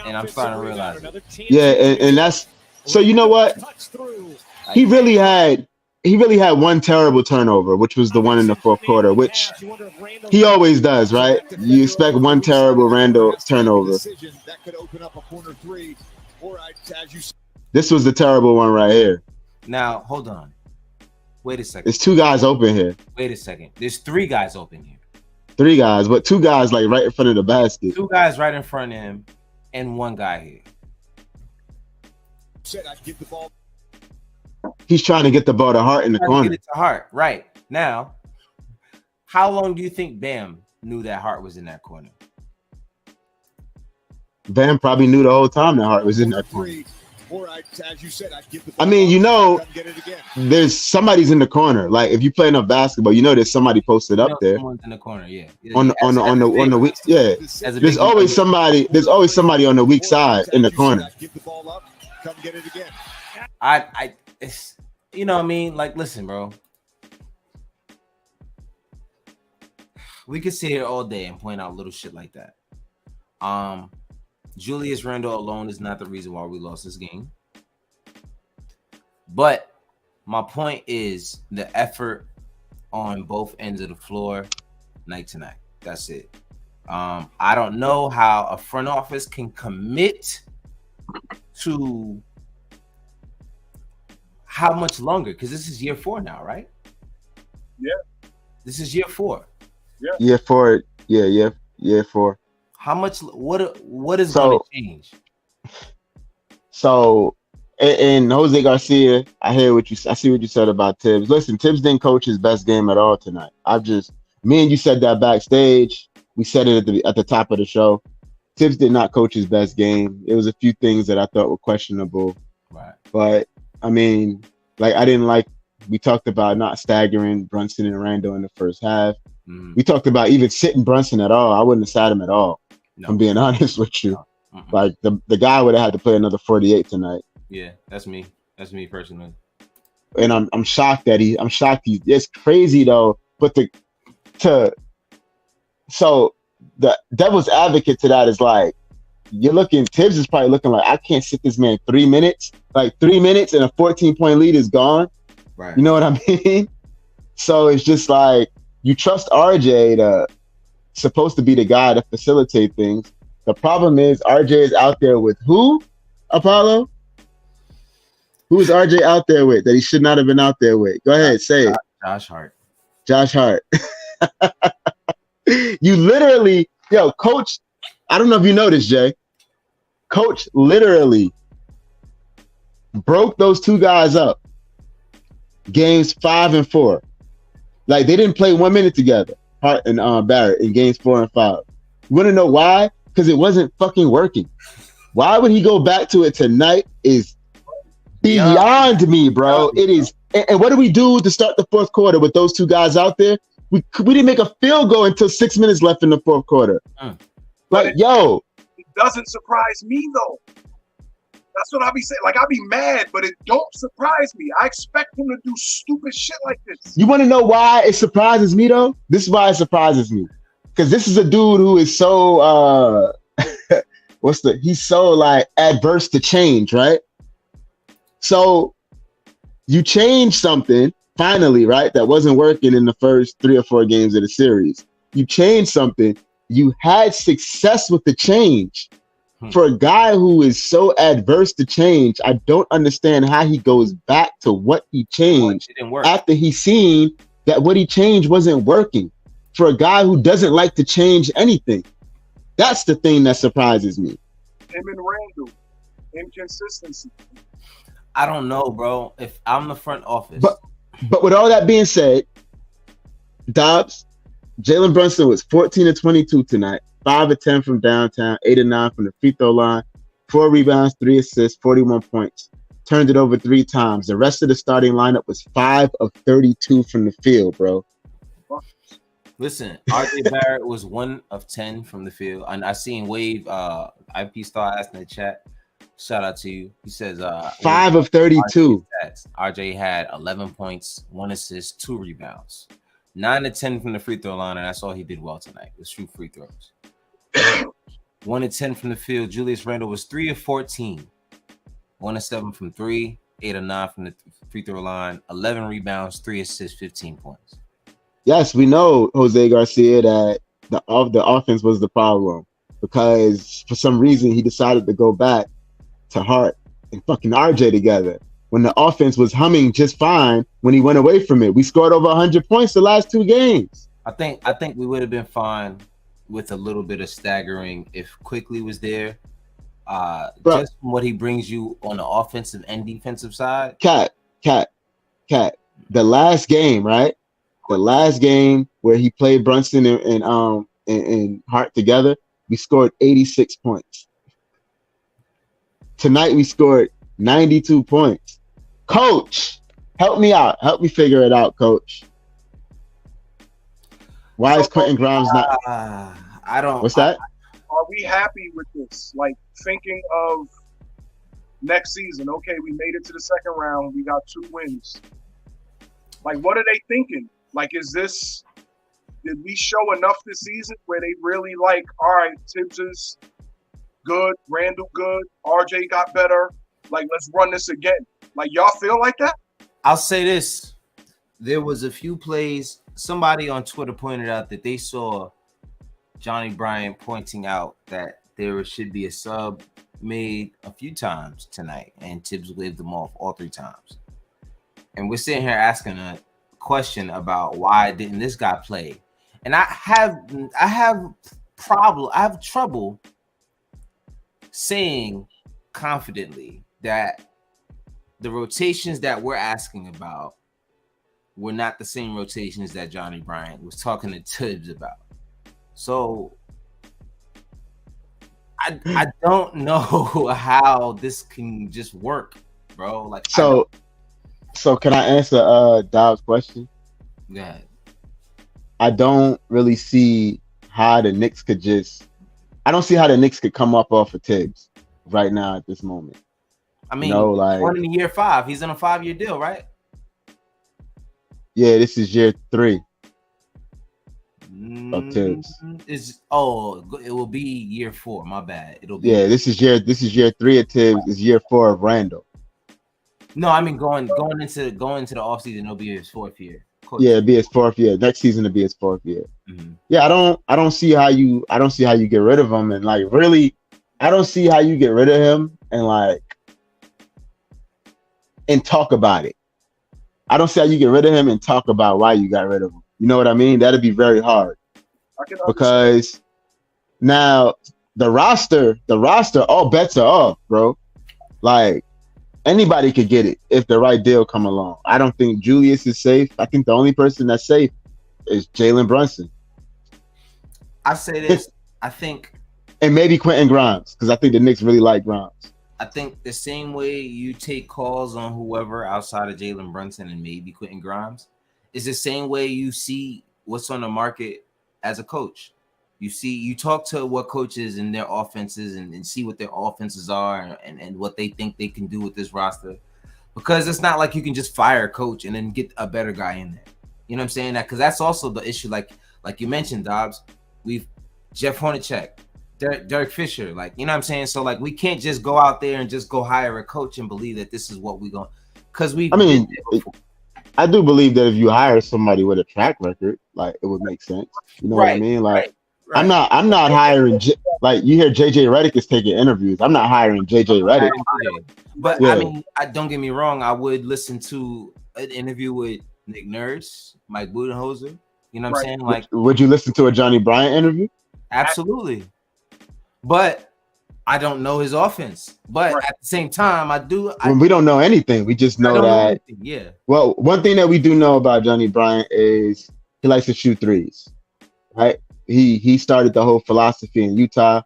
And I'm starting to realize it. Yeah, and that's so you know what? He really had one terrible turnover, which was the one in the fourth quarter, which he always does, right? You expect one terrible Randall turnover. This was the terrible one right here. Now, hold on. Wait a second. There's 2 guys open here. Wait a second. There's 3 guys open here. 3 guys, but 2 guys like right in front of the basket. 2 guys right in front of him, and 1 guy here. He's trying to get the ball to Hart in the corner. Get it to Hart, right. Now, how long do you think Bam knew that Hart was in that corner? Bam probably knew the whole time that Hart was in that corner. I mean, there's somebody's in the corner. Like if you play enough basketball, there's somebody posted up there. Someone's in the corner, yeah. On the weak, yeah. There's always somebody on the weak side in the corner. It's, you know what I mean? Like, listen, bro. We could sit here all day and point out little shit like that. Julius Randle alone is not the reason why we lost this game. But my point is the effort on both ends of the floor, night to night. That's it. I don't know how a front office can commit to how much longer, because this is year 4 now, right? Yeah. This is year 4. Yeah. Year 4. Yeah. Year 4. How much? What is going to change? So, and Jose Garcia, I see what you said about Tibbs. Listen, Tibbs didn't coach his best game at all tonight. Me and you said that backstage. We said it at the top of the show. Tibbs did not coach his best game. It was a few things that I thought were questionable. Right. But I mean, like I didn't like. We talked about not staggering Brunson and Randall in the first half. Mm-hmm. We talked about even sitting Brunson at all. I wouldn't have sat him at all. No. I'm being honest with you. No. Like the guy would have had to play another 48 tonight. Yeah, that's me. That's me personally. And I'm shocked that it's crazy though. But So the devil's advocate to that is like, you're looking, Tibbs is probably looking like, I can't sit this man 3 minutes. Like 3 minutes and a 14-point lead is gone. Right. You know what I mean? So it's just like, you trust RJ to supposed to be the guy to facilitate things. The problem is RJ is out there with who? Apollo? Who is RJ out there with that he should not have been out there with? Go ahead, say it. Josh Hart. Josh Hart. You literally, Coach, I don't know if you noticed, Jay. Coach literally broke those two guys up. Games 5 and 4. Like, they didn't play 1 minute together, Hart and Barrett, in games 4 and 5. You want to know why? Because it wasn't fucking working. Why would he go back to it tonight is beyond me, bro. It is. And what do we do to start the fourth quarter with those two guys out there? We didn't make a field goal until 6 minutes left in the fourth quarter. Like, yo. It doesn't surprise me, though. That's what I be saying. Like, I be mad, but it don't surprise me. I expect him to do stupid shit like this. You want to know why it surprises me, though? This is why it surprises me. Because this is a dude who is so, he's so, like, adverse to change, right? So you change something, finally, right, that wasn't working in the first 3 or 4 games of the series. You change something. You had success with the change. For a guy who is so adverse to change, I don't understand how he goes back to what he changed after he's seen that what he changed wasn't working. For a guy who doesn't like to change anything. That's the thing that surprises me. Him and Randall. Inconsistency. I don't know, bro. If I'm the front office. But with all that being said, Dobbs, Jalen Brunson was 14 of 22 tonight. 5 of 10 from downtown, 8 of 9 from the free throw line, 4 rebounds, 3 assists, 41 points. Turned it over 3 times. The rest of the starting lineup was 5 of 32 from the field, bro. Listen, RJ Barrett was 1 of 10 from the field. And I seen Wave IP Star asked in the chat. Shout out to you. He says 5 of 32. RJ had 11 points, 1 assist, 2 rebounds. 9 of 10 from the free throw line, and that's all he did well tonight. Was shoot free throws. 1 of 10 from the field. Julius Randle was 3 of 14. 1 of 7 from 3, 8 of 9 from the free throw line, 11 rebounds, 3 assists, 15 points. Yes, we know, Jose Garcia, that the offense was the problem because for some reason he decided to go back to Hart and fucking RJ together when the offense was humming just fine when he went away from it. We scored over 100 points the last 2 games. I think we would have been fine with a little bit of staggering if Quickly was there. Just from what he brings you on the offensive and defensive side. Cat. The last game, right? The last game where he played Brunson and Hart together, we scored 86 points. Tonight we scored 92 points. Coach, help me out. Help me figure it out, Coach. Why is Quentin Grimes not? I don't. What's that? Are we happy with this? Like, thinking of next season. Okay, we made it to the second round. We got 2 wins. Like, what are they thinking? Like, did we show enough this season where they really like, all right, Tibbs is good, Randall good, RJ got better. Like, let's run this again. Like, y'all feel like that? I'll say this. There was a few plays. Somebody on Twitter pointed out that they saw Johnny Bryant pointing out that there should be a sub made a few times tonight, and Tibbs waved them off all 3 times. And we're sitting here asking a question about why didn't this guy play? And I have trouble saying confidently that the rotations that we're asking about were not the same rotations that Johnny Bryant was talking to Tibbs about. So I don't know how this can just work, bro. Like, so can I answer Dobbs' question? Go ahead. I don't really see how the Knicks could come up off of Tibbs right now at this moment. I mean, one in year 5. He's on a 5-year deal, right? Yeah, this is year 3. of Tibbs. It will be year 4. My bad. It'll be This is year 3 of Tibbs. Is year 4 of Randall. No, I mean going into the offseason, it'll be his 4th year. Yeah, it'll be his 4th year. Next season will be his 4th year. Mm-hmm. Yeah, I don't see how you get rid of him, and like really, I don't see how you get rid of him and talk about it. I don't see how you get rid of him and talk about why you got rid of him. You know what I mean? That'd be very hard. Because now the roster, all bets are off, bro. Like anybody could get it if the right deal come along. I don't think Julius is safe. I think the only person that's safe is Jalen Brunson. I say this. I think, and maybe Quentin Grimes, because I think the Knicks really like Grimes. I think the same way you take calls on whoever outside of Jalen Brunson and maybe Quentin Grimes is the same way you see what's on the market as a coach. You talk to what coaches and their offenses and see what their offenses are and what they think they can do with this roster. Because it's not like you can just fire a coach and then get a better guy in there. You know what I'm saying? Because that's also the issue. Like you mentioned, Dobbs, we've Jeff Hornacek, Derek Fisher, like, you know what I'm saying? So, like, we can't just go out there and just go hire a coach and believe that this is what we're going to – because I do believe that if you hire somebody with a track record, like, it would make sense. You know what I mean? Like, I'm not hiring – like, you hear J.J. Redick is taking interviews. I'm not hiring J.J. Redick. But, I mean, don't get me wrong. I would listen to an interview with Nick Nurse, Mike Budenholzer. You know what I'm saying? Like, would you listen to a Johnny Bryant interview? Absolutely. But I don't know his offense. But at the same time, we don't know anything. We just know that. Yeah. Well, one thing that we do know about Johnny Bryant is he likes to shoot threes. Right? He started the whole philosophy in Utah.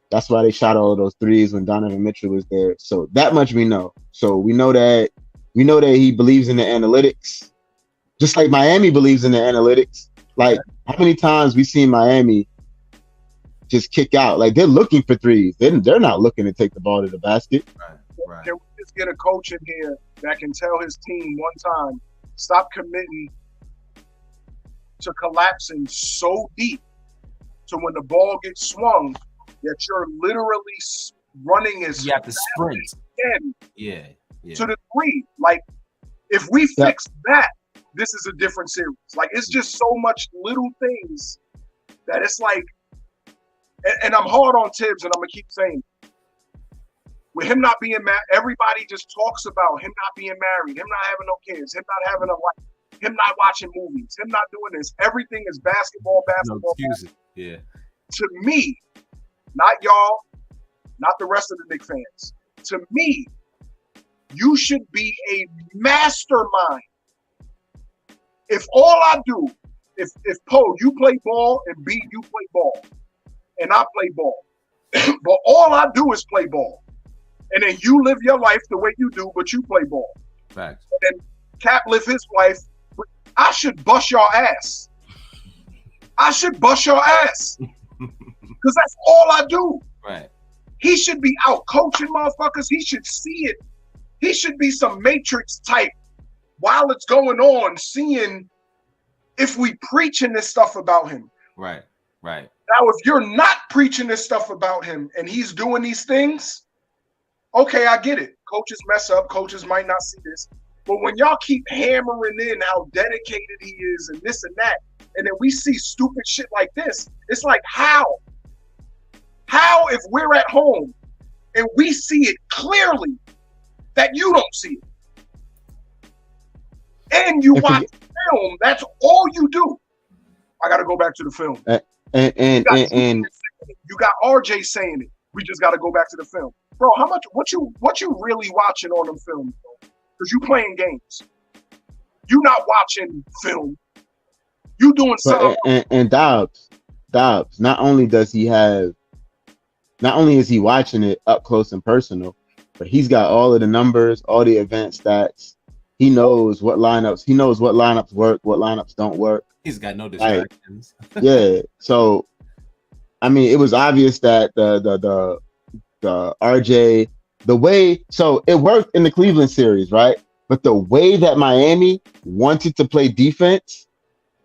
That's why they shot all of those threes when Donovan Mitchell was there. So that much we know. So we know that he believes in the analytics, just like Miami believes in the analytics. Like, how many times we seen Miami just kick out? Like, they're looking for threes. They're not looking to take the ball to the basket. Right. Can we just get a coach in here that can tell his team one time, stop committing to collapsing so deep to when the ball gets swung that you're literally running as you have to sprint to the three. Like, if we fix that, this is a different series. Like, it's just so much little things that it's like, and I'm hard on Tibbs, and I'm gonna keep saying, with him not being married, everybody just talks about him not being married, him not having no kids, him not having a wife, him not watching movies, him not doing this. Everything is basketball. No excuses. Yeah. To me, not y'all, not the rest of the Knicks fans. To me, you should be a mastermind. If all I do, if Poe, you play ball, and B, you play ball, and I play ball, but all I do is play ball, and then you live your life the way you do, but you play ball. Facts. And Cap live his life. I should bust your ass. Because that's all I do. Right. He should be out coaching motherfuckers. He should see it. He should be some Matrix type while it's going on, seeing if we preaching this stuff about him. Right. Now, if you're not preaching this stuff about him and he's doing these things, okay, I get it. Coaches mess up. Coaches might not see this. But when y'all keep hammering in how dedicated he is and this and that, and then we see stupid shit like this, it's like, how? How, if we're at home and we see it clearly, that you don't see it? And you watch film, that's all you do. I got to go back to the film. And you got RJ saying it. We just got to go back to the film. Bro, what you really watching on them films, bro? Because you playing games. You not watching film. You doing something. And Dobbs, not only is he watching it up close and personal, but he's got all of the numbers, all the advanced stats. He knows what lineups work, what lineups don't work. He's got no distractions. Yeah. So, I mean, it was obvious that the RJ, so it worked in the Cleveland series, right? But the way that Miami wanted to play defense,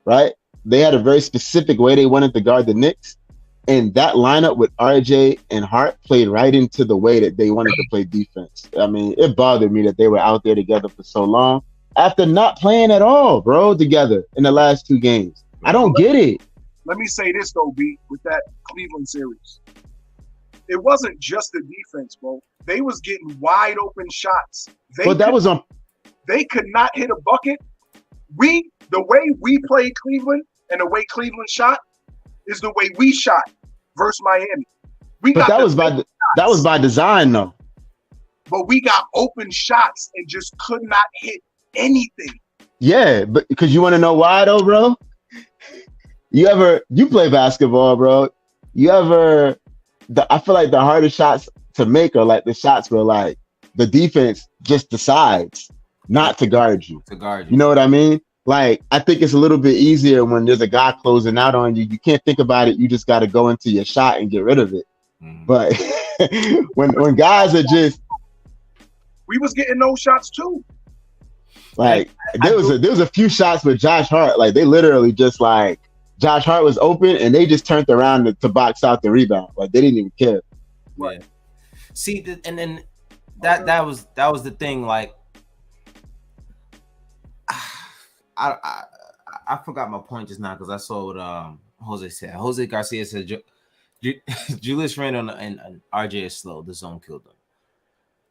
right? they had a very specific way they wanted to guard the Knicks. And that lineup with RJ and Hart played right into the way that they wanted to play defense. I mean, it bothered me that they were out there together for so long after not playing at all, bro, together in the last 2 games. I don't get it. Let me say this, though, B, with that Cleveland series. It wasn't just the defense, bro. They was getting wide open shots. They could not hit a bucket. The way we played Cleveland and the way Cleveland shot is the way we shot versus Miami. That was by design, though. But we got open shots and just could not hit anything. Yeah, but because you want to know why, though, bro? You play basketball, bro. I feel like the hardest shots to make are like the shots where like the defense just decides not to guard you. You know what I mean? Like, I think it's a little bit easier when there's a guy closing out on you. You can't think about it. You just got to go into your shot and get rid of it. But when guys are just, we was getting those shots too. Like there was a few shots with Josh Hart. Like they literally just like Josh Hart was open and they just turned around to box out the rebound. Like they didn't even care. Yeah. See, and then that was the thing. Like I forgot my point just now because I saw what Jose said. Jose Garcia said Julius Randle and RJ is slow. The zone killed them.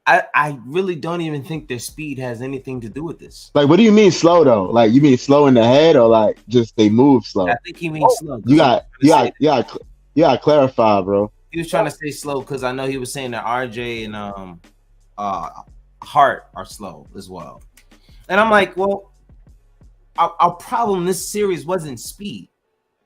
I really don't even think their speed has anything to do with this. Like, what do you mean slow though? Like, you mean slow in the head or like just they move slow? I think he means slow. You got clarify, bro. He was trying to say slow because I know he was saying that RJ and Hart are slow as well. And I'm like, well, our problem this series wasn't speed.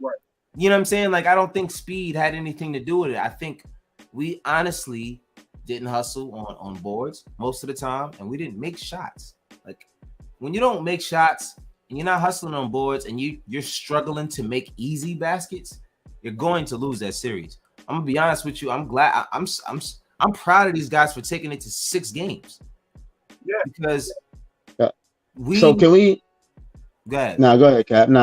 Right. You know what I'm saying? Like, I don't think speed had anything to do with it. I think we honestly didn't hustle on boards most of the time, and we didn't make shots. Like, when you don't make shots and you're not hustling on boards and you're struggling to make easy baskets, you're going to lose that series. I'm gonna be honest with you. I'm glad. I'm proud of these guys for taking it to 6 games. Yeah. Because So can we? Go ahead. No, go ahead, Cap. No.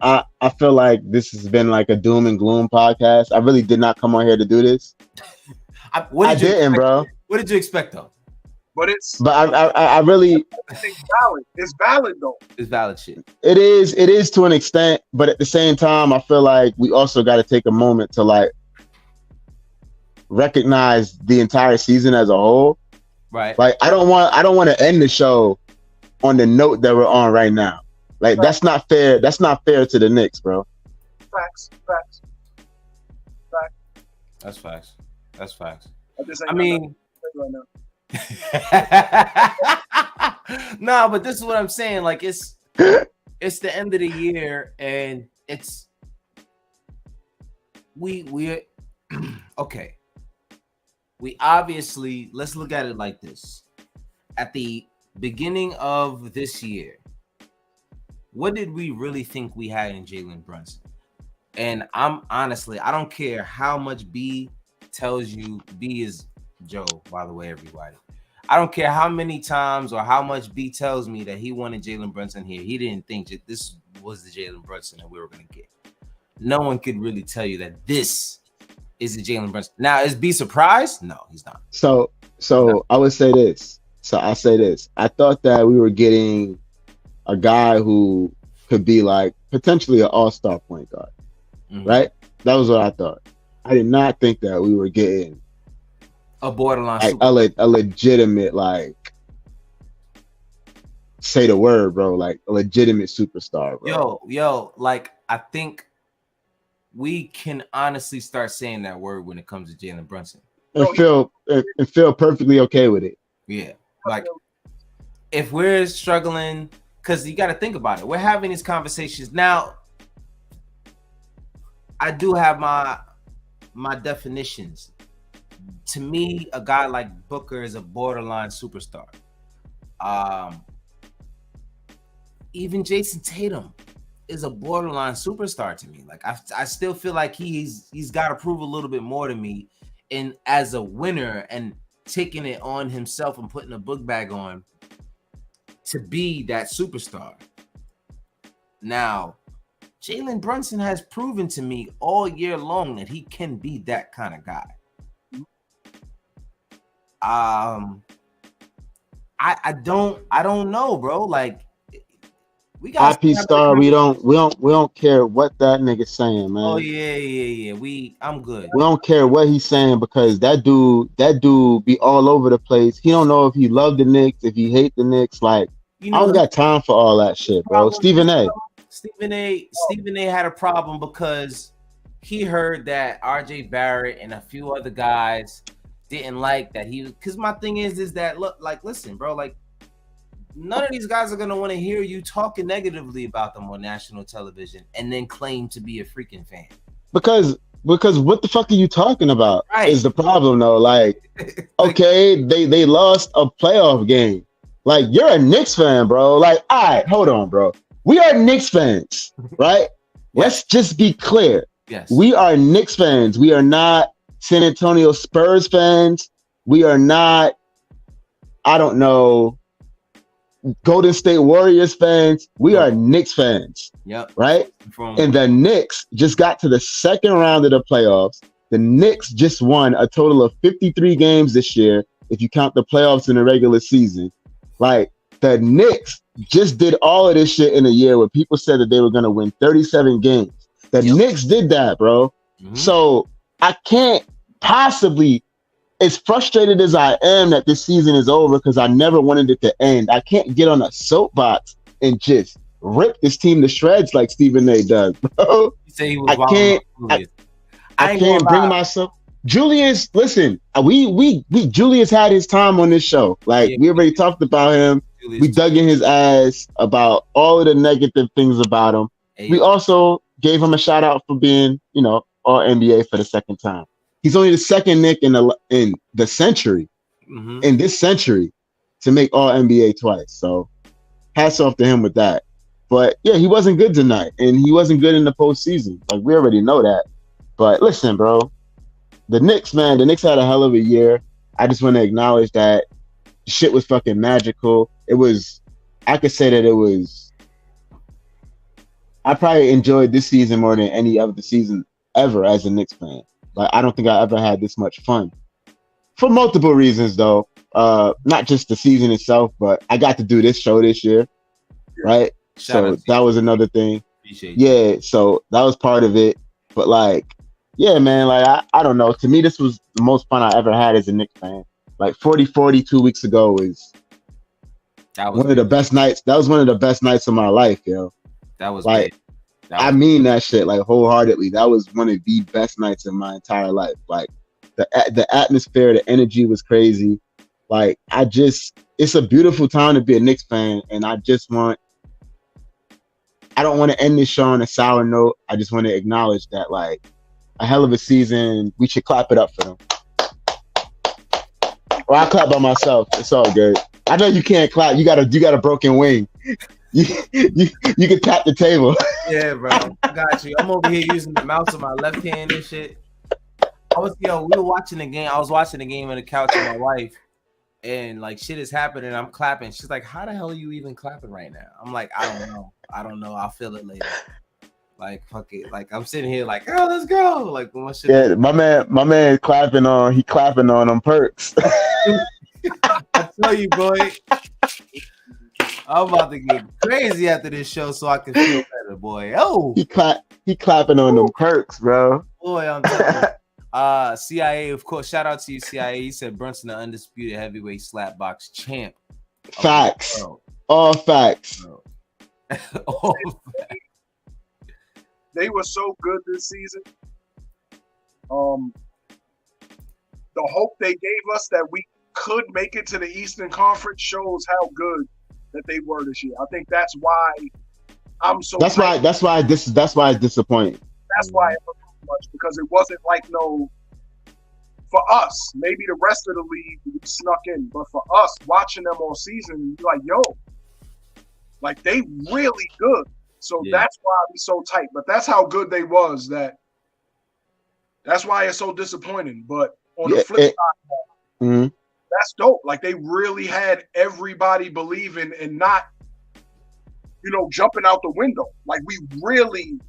I feel like this has been like a doom and gloom podcast. I really did not come on here to do this. I didn't, bro. What did you expect, though? But I really. I think valid. It's valid though. It's valid shit. It is to an extent, but at the same time, I feel like we also got to take a moment to like recognize the entire season as a whole. Right. Like I don't want to end the show on the note that we're on right now. Like that's not fair. That's not fair to the Knicks, bro. Facts. That's facts. I mean, right now. No, but this is what I'm saying. Like it's the end of the year, and it's we okay. We obviously, let's look at it like this. At the beginning of this year, what did we really think we had in Jalen Brunson? And I'm honestly, I don't care how much B tells you. B is Joe, by the way, everybody. I don't care how many times or how much B tells me that he wanted Jalen Brunson here. He didn't think that this was the Jalen Brunson that we were going to get. No one could really tell you that this is the Jalen Brunson. Now, is B surprised? No, he's not. So I would say this. I thought that we were getting a guy who could be like potentially an all-star point guard, right? That was what I thought. I did not think that we were getting a borderline like a legitimate, like, say the word, bro, like a legitimate superstar, bro. Yo, like I think we can honestly start saying that word when it comes to Jalen Brunson. And feel perfectly okay with it. Yeah. Like if we're struggling, because you got to think about it. We're having these conversations. Now, I do have my definitions. To me, a guy like Booker is a borderline superstar. Even Jason Tatum is a borderline superstar to me. Like I still feel like he's got to prove a little bit more to me, and as a winner and taking it on himself and putting a book bag on to be that superstar. Now, Jalen Brunson has proven to me all year long that he can be that kind of guy. I don't know, bro. Like we got IP Star, we don't care what that nigga's saying, man. Oh yeah. I'm good. We don't care what he's saying because that dude be all over the place. He don't know if he love the Knicks, if he hate the Knicks. Like, I don't got time for all that shit, bro. Stephen A had a problem because he heard that RJ Barrett and a few other guys didn't like that he. Because my thing is that look, like, listen, bro, like none of these guys are gonna want to hear you talking negatively about them on national television and then claim to be a freaking fan. Because what the fuck are you talking about? Right. Is the problem though? Like, okay, they lost a playoff game. Like, you're a Knicks fan, bro. Like, all right, hold on, bro. We are Knicks fans, right? Let's just be clear. Yes. We are Knicks fans. We are not San Antonio Spurs fans. We are not, I don't know, Golden State Warriors fans. We are Knicks fans. Yep. Right? And the Knicks just got to the second round of the playoffs. The Knicks just won a total of 53 games this year, if you count the playoffs in the regular season. Like, the Knicks just did all of this shit in a year where people said that they were going to win 37 games. The Knicks did that, bro. Mm-hmm. So I can't possibly, as frustrated as I am that this season is over because I never wanted it to end, I can't get on a soapbox and just rip this team to shreds like Stephen A does, bro. I can't bring myself. Julius, listen, we Julius had his time on this show. Like, we already talked about him. Julius, we dug in his ass about all of the negative things about him. We also gave him a shout out for being, all NBA for the second time. He's only the second Knick in the century, in this century, to make all NBA twice. So hats off to him with that. But yeah, he wasn't good tonight, and he wasn't good in the postseason. Like, we already know that. But listen, bro. The Knicks had a hell of a year. I just want to acknowledge that shit was fucking magical. I could say that I probably enjoyed this season more than any other season ever as a Knicks fan. Like, I don't think I ever had this much fun. For multiple reasons, though. Not just the season itself, but I got to do this show this year, right? So that was another thing. Yeah, so that was part of it. But, like, yeah, man, like, I don't know. To me, this was the most fun I ever had as a Knicks fan. Like, 40-40 2 weeks ago was one of the best nights. That was one of the best nights of my life, yo. That was like, I mean that shit, like, wholeheartedly. That was one of the best nights of my entire life. Like, the atmosphere, the energy was crazy. Like, it's a beautiful time to be a Knicks fan, and I don't want to end this show on a sour note. I just want to acknowledge that, like, a hell of a season. We should clap it up for them. Or I clap by myself. It's all good. I know you can't clap. You got a broken wing. You can tap the table. Yeah, bro. I got you. I'm over here using the mouse on my left hand and shit. We were watching the game. I was watching the game on the couch with my wife, and like shit is happening. I'm clapping. She's like, "How the hell are you even clapping right now?" I'm like, I don't know. I'll feel it later. Like, fuck it. Like, I'm sitting here like, oh, let's go. Like, my shit. Yeah, my man clapping on them perks. I tell you, boy. I'm about to get crazy after this show so I can feel better, boy. Oh, he clapping on them perks, bro. Boy, I'm telling you. CIA, of course. Shout out to you, CIA. He said Brunson, the undisputed heavyweight slapbox champ. Facts. All facts. All facts. They were so good this season. The hope they gave us that we could make it to the Eastern Conference shows how good that they were this year. I think that's why I'm so. That's why it's disappointing. That's why it was so much, because it wasn't like for us. Maybe the rest of the league we snuck in, but for us watching them all season, you're like, yo, like they really good. So that's why we so tight. But that's how good they was. That's why it's so disappointing. But on the flip side, that's dope. Like they really had everybody believing and not, jumping out the window. Like we really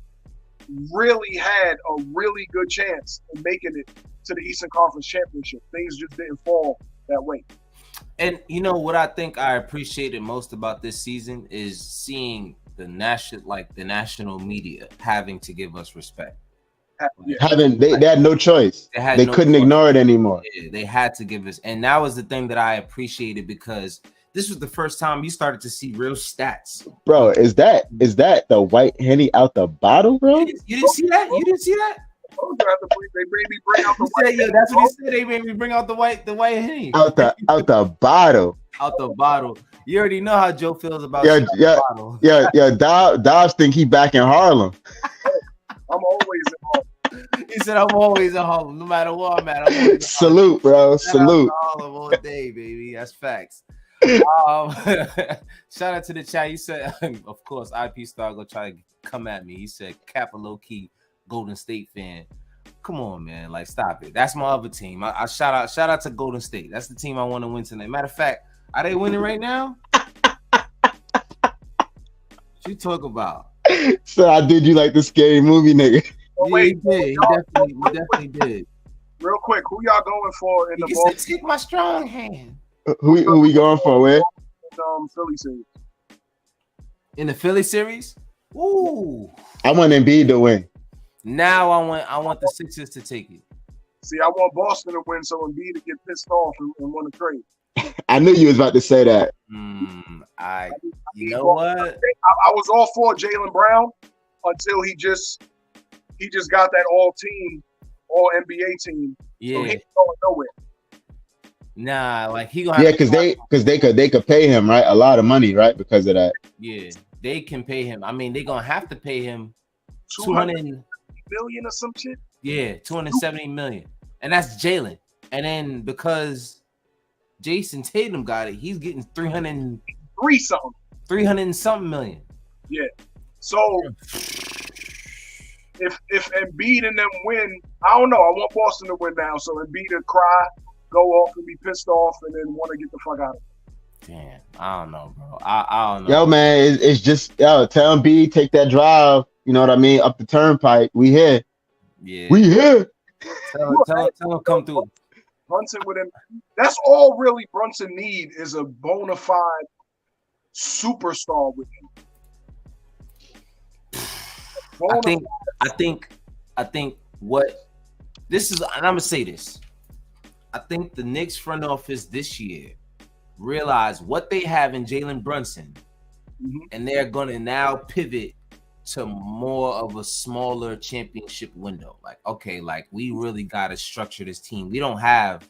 really had a really good chance of making it to the Eastern Conference Championship. Things just didn't fall that way. And you know what I think I appreciated most about this season is seeing the national media having to give us respect. Yeah. They had no choice. They couldn't ignore it anymore. Yeah, they had to give us, and that was the thing that I appreciated because this was the first time you started to see real stats. Bro, is that the white Henny out the bottle, bro? You didn't see that? You didn't see that? They made me bring out the white. Yeah, that's what he said. They made me bring out the white Henny. Out the bottle. Out the bottle. You already know how Joe feels about the bottle. Yeah. Dobbs think he back in Harlem. I'm always in Harlem. He said, I'm always at Harlem, no matter what I'm at. Salute, bro. Salute. Harlem all day, baby. That's facts. Shout out to the chat. You said, of course, IP Star go try to come at me. He said, Kappa low key Golden State fan. Come on, man. Like, stop it. That's my other team. I shout out to Golden State. That's the team I want to win tonight. Matter of fact, are they winning right now? What you talk about? So I did you like the scary movie, nigga? Oh, Yeah, wait, he definitely did. Real quick, who y'all going for in the ball? Take my strong hand. Who we going for, where? Philly series. In the Philly series? Ooh. I want Embiid to win. Now I want the Sixers to take it. See, I want Boston to win, so Embiid to get pissed off and want to trade. I knew you was about to say that. You know what? I was all for Jaylen Brown until he just got that all NBA team. Yeah. So he ain't going nowhere. Nah, like he gonna because they could pay him, right, a lot of money, right, because of that. Yeah, they can pay him. I mean, they're gonna have to pay him 200 million or some shit. Yeah, 270 million, and that's Jalen. And then because Jason Tatum got it, he's getting 300 and something million. Yeah. So if Embiid and them win, I don't know. I want Boston to win now, so Embiid to cry, go off and be pissed off, and then want to get the fuck out of it. Damn, I don't know, bro. I don't know. Yo, man, it's just tell Embiid take that drive. You know what I mean? Up the turnpike. We here. Yeah, we here. Tell him come through. Brunson with him. That's all really Brunson need is a bona fide superstar with him. I think what this is, and I'm gonna say this. I think the Knicks front office this year realized what they have in Jalen Brunson, and they're gonna now pivot to more of a smaller championship window. Like, okay, like we really gotta structure this team. We don't have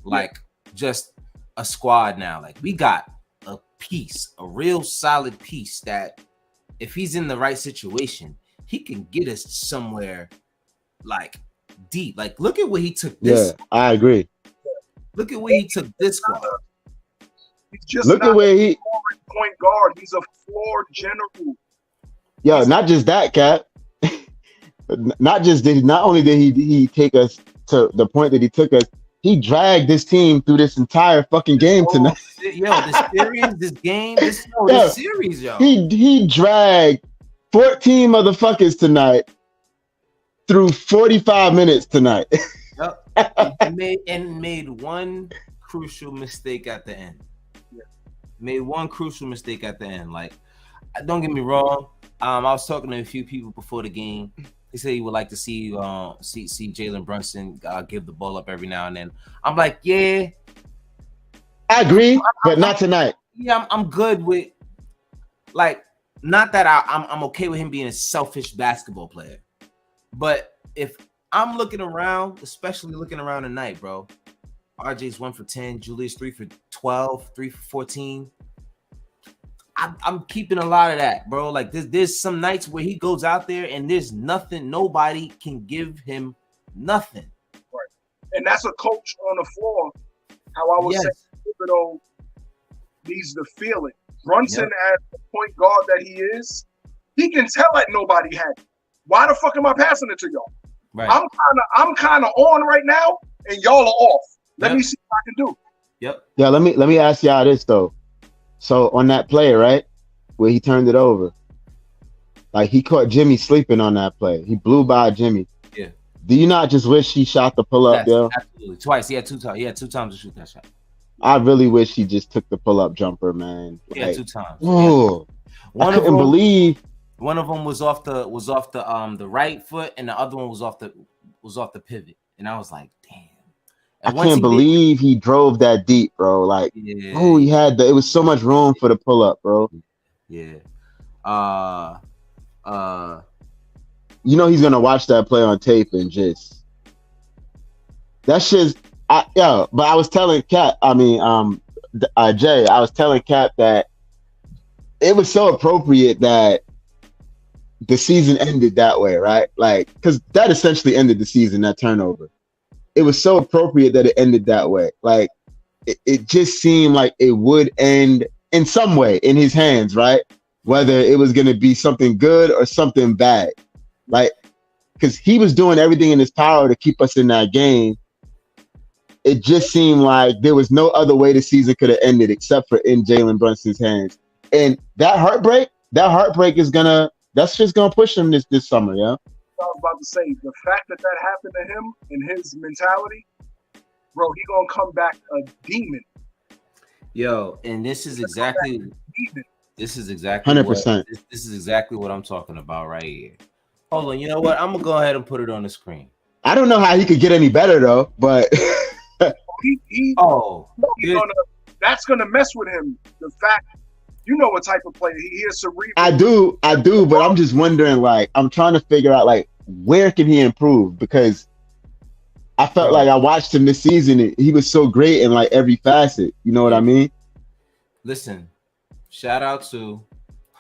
like just a squad now. Like we got a piece, a real solid piece that if he's in the right situation, he can get us somewhere like deep. Like, look at where he took this. Yeah, I agree. Look at where he took this squad. He's just look at where he point guard. He's a floor general. Yo, not just that, Cap. Not only did he take us to the point that he took us, he dragged this team through this entire fucking game tonight. Yo, this series, this game, this series, yo. He dragged 14 motherfuckers tonight through 45 minutes tonight. Yep. made one crucial mistake at the end. Yeah. Made one crucial mistake at the end. Like, don't get me wrong. I was talking to a few people before the game. They said he would like to see Jalen Brunson give the ball up every now and then. I'm like, yeah, I agree, but not tonight. Yeah, I'm good with, like, not that I'm okay with him being a selfish basketball player, but if I'm looking around, especially looking around tonight, bro, RJ's 1 for 10, Julius 3 for 12, 3 for 14. I'm keeping a lot of that, bro. Like there's some nights where he goes out there and there's nothing, nobody can give him nothing. Right. And that's a coach on the floor. How I was saying, Thibodeau needs to feel it. Brunson, as the point guard that he is, he can tell that nobody had it. Why the fuck am I passing it to y'all? Right. I'm kind of on right now, and y'all are off. Let me see what I can do. Yep. Yeah, let me ask y'all this though. So on that play, right, where he turned it over, Like he caught Jimmy sleeping on that play. He blew by Jimmy. Yeah. Do you not just wish he shot the pull up, Yes, yo? absolutely. Twice. He had 2 times. He had 2 times to shoot that shot. I really wish he just took the pull up jumper, man. He had Like, 2 times. oh, I couldn't believe. One of them was off the right foot, and the other one was off the pivot. And I was like, damn. And I can't believe he drove that deep, bro. Like, oh, he had it was so much room for the pull up, bro. Yeah. You know he's gonna watch that play on tape and just that shit's but I was telling Jay, I was telling Cap that it was so appropriate that the season ended that way, right? Like, because that essentially ended the season, that turnover. It was so appropriate that it ended that way. Like, it just seemed like it would end in some way in his hands, right? Whether it was going to be something good or something bad. Like, because he was doing everything in his power to keep us in that game. It just seemed like there was no other way the season could have ended except for in Jalen Brunson's hands. And that heartbreak that's just gonna push him this summer, yeah. I was about to say, the fact that happened to him and his mentality, bro, he gonna come back a demon. Yo, and this is exactly 100%. This is exactly what I'm talking about right here. Hold on, you know what? I'm gonna go ahead and put it on the screen. I don't know how he could get any better though, but that's gonna mess with him. The fact, you know what type of player he is, cerebral. I do, but I'm just wondering, like, I'm trying to figure out, like, where can he improve? Because I felt like I watched him this season and he was so great in like every facet. You know what I mean? Listen, shout out to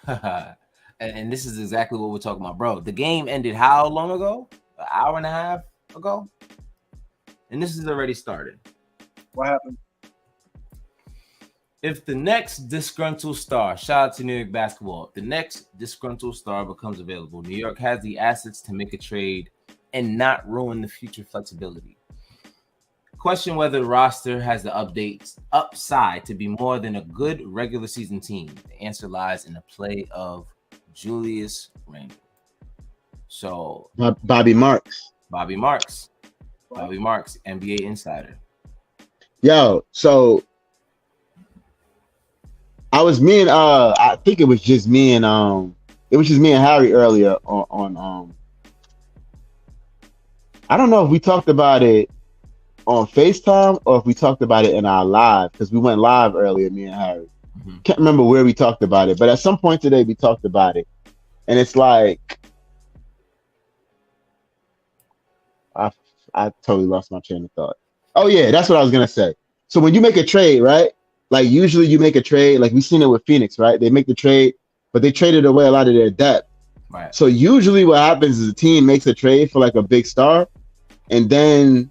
and this is exactly what we're talking about, bro. The game ended how long ago? An hour and a half ago? And this has already started. What happened? If the next disgruntled star, shout out to New York basketball, if the next disgruntled star becomes available, New York has the assets to make a trade and not ruin the future flexibility. Question whether the roster has the upside to be more than a good regular season team. The answer lies in the play of Julius Randle. So Bobby Marks, NBA insider. Yo, so I think it was just me and Harry earlier on I don't know if we talked about it on FaceTime or if we talked about it in our live, because we went live earlier, me and Harry. Mm-hmm. Can't remember where we talked about it, but at some point today we talked about it. And it's like I totally lost my train of thought. Oh yeah, that's what I was gonna say. So when you make a trade, right? Like usually you make a trade, like we've seen it with Phoenix, right? They make the trade, but they traded away a lot of their depth. Right. So usually what happens is the team makes a trade for like a big star, and then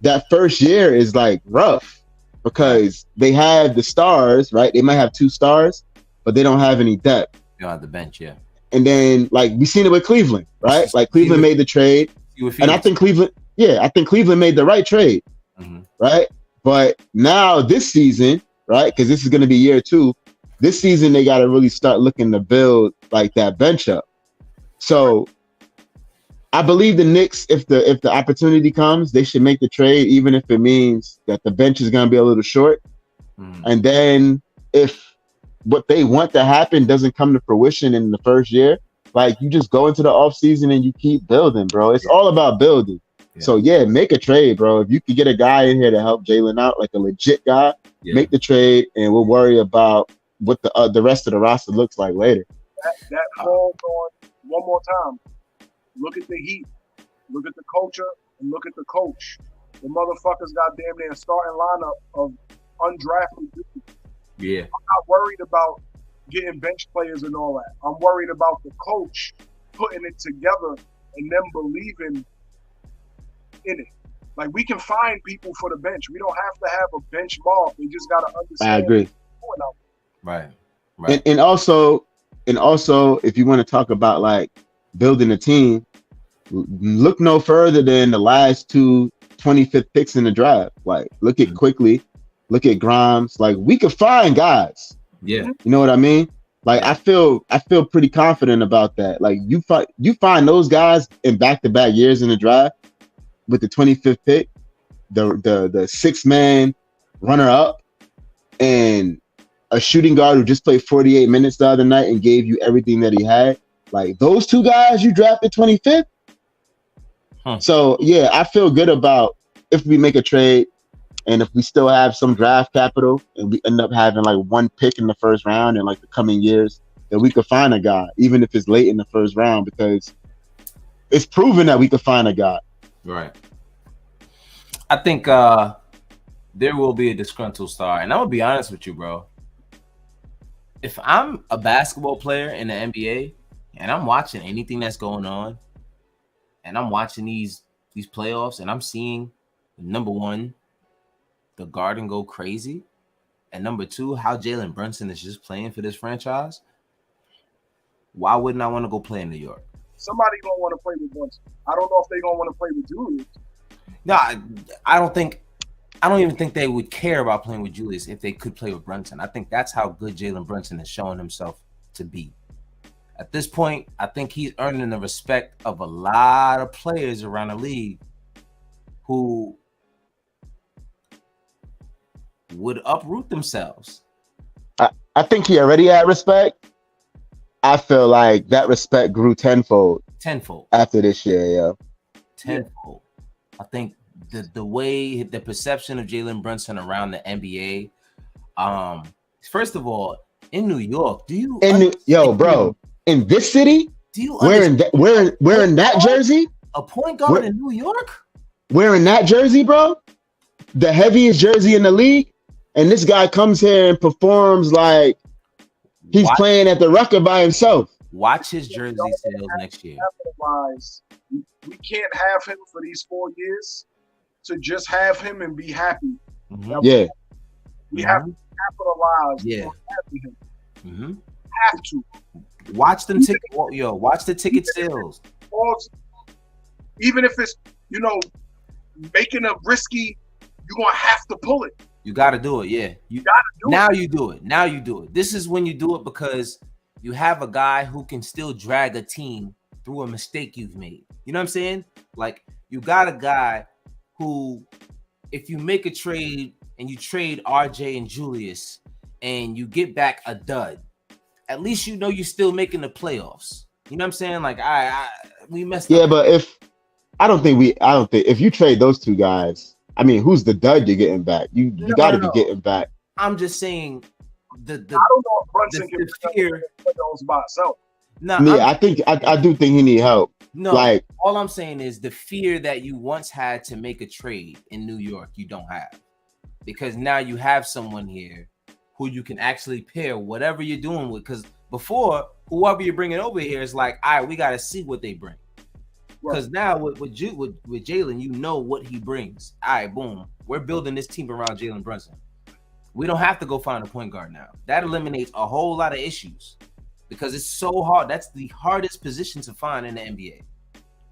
that first year is like rough because they have the stars, right? They might have 2 stars, but they don't have any depth. They're on the bench, yeah. And then like we've seen it with Cleveland, right? Like Cleveland made the trade, and I think Cleveland made the right trade, right? But now this season, right? Because this is going to be year 2. This season they got to really start looking to build like that bench up. So I believe the Knicks, if the opportunity comes, they should make the trade, even if it means that the bench is going to be a little short. And then if what they want to happen doesn't come to fruition in the first year, like you just go into the offseason and you keep building, bro. It's all about building. Yeah. So yeah, make a trade, bro. If you could get a guy in here to help Jalen out, like a legit guy, make the trade, and we'll worry about what the rest of the roster looks like later. That falls on one more time. Look at the Heat, look at the culture, and look at the coach. The motherfuckers got damn near a starting lineup of undrafted dudes. Yeah. I'm not worried about getting bench players and all that. I'm worried about the coach putting it together and them believing in it. Like, we can find people for the bench. We don't have to have a bench mob. We just got to understand. I agree. Right. And also, if you want to talk about like building a team, look no further than the last 2 25th picks in the draft. Like, look at Quickly, look at Grimes. Like, we could find guys. Yeah. You know what I mean? Like I feel pretty confident about that. Like you find those guys in back-to-back years in the draft with the 25th pick, the six-man runner-up, and a shooting guard who just played 48 minutes the other night and gave you everything that he had. Like those two guys you drafted 25th. So yeah, I feel good about if we make a trade and if we still have some draft capital and we end up having like one pick in the first round in like the coming years, that we could find a guy, even if it's late in the first round, because it's proven that we could find a guy. Right. I think there will be a disgruntled star. And I'm going to be honest with you, bro. If I'm a basketball player in the NBA and I'm watching anything that's going on and I'm watching these playoffs and I'm seeing, number one, the Garden go crazy, and number two, how Jalen Brunson is just playing for this franchise, why wouldn't I want to go play in New York? Somebody gonna want to play with Brunson. I don't know if they gonna want to play with Julius. No, I don't even think they would care about playing with Julius if they could play with Brunson. I think that's how good Jalen Brunson has shown himself to be. At this point, I think he's earning the respect of a lot of players around the league who would uproot themselves. I think he already had respect. I feel like that respect grew tenfold after this year. Yeah, tenfold. I think the way the perception of Jalen Brunson around the NBA. First of all, in New York, bro, in this city, do you wearing that jersey, a point guard in New York, wearing that jersey, bro, the heaviest jersey in the league, and this guy comes here and performs like he's playing at the Rucker by himself. Watch his jersey sales next year. We can't have him for these 4 years to just have him and be happy. Mm-hmm. Yeah. We have to capitalize. Yeah. Him. Mm-hmm. Have to. Watch them watch the ticket sales. Even if it's, making a risky, you're going to have to pull it. You got to do it, yeah. You got to do it. Now you do it. This is when you do it because you have a guy who can still drag a team through a mistake you've made. You know what I'm saying? Like, you got a guy who, if you make a trade and you trade RJ and Julius and you get back a dud, at least you're still making the playoffs. You know what I'm saying? Like, we messed up. Yeah, but I don't think if you trade those two guys, I mean, who's the dud you're getting back? You got to be getting back. I'm just saying I don't know if Brunson can fear playoffs by himself. I do think he need help. No, like, all I'm saying is the fear that you once had to make a trade in New York, you don't have, because now you have someone here who you can actually pair whatever you're doing with. Because before, whoever you're bringing over here is like, all right, we got to see what they bring. Because now with Jalen, you know what he brings. All right, boom. We're building this team around Jalen Brunson. We don't have to go find a point guard now. That eliminates a whole lot of issues because it's so hard. That's the hardest position to find in the NBA.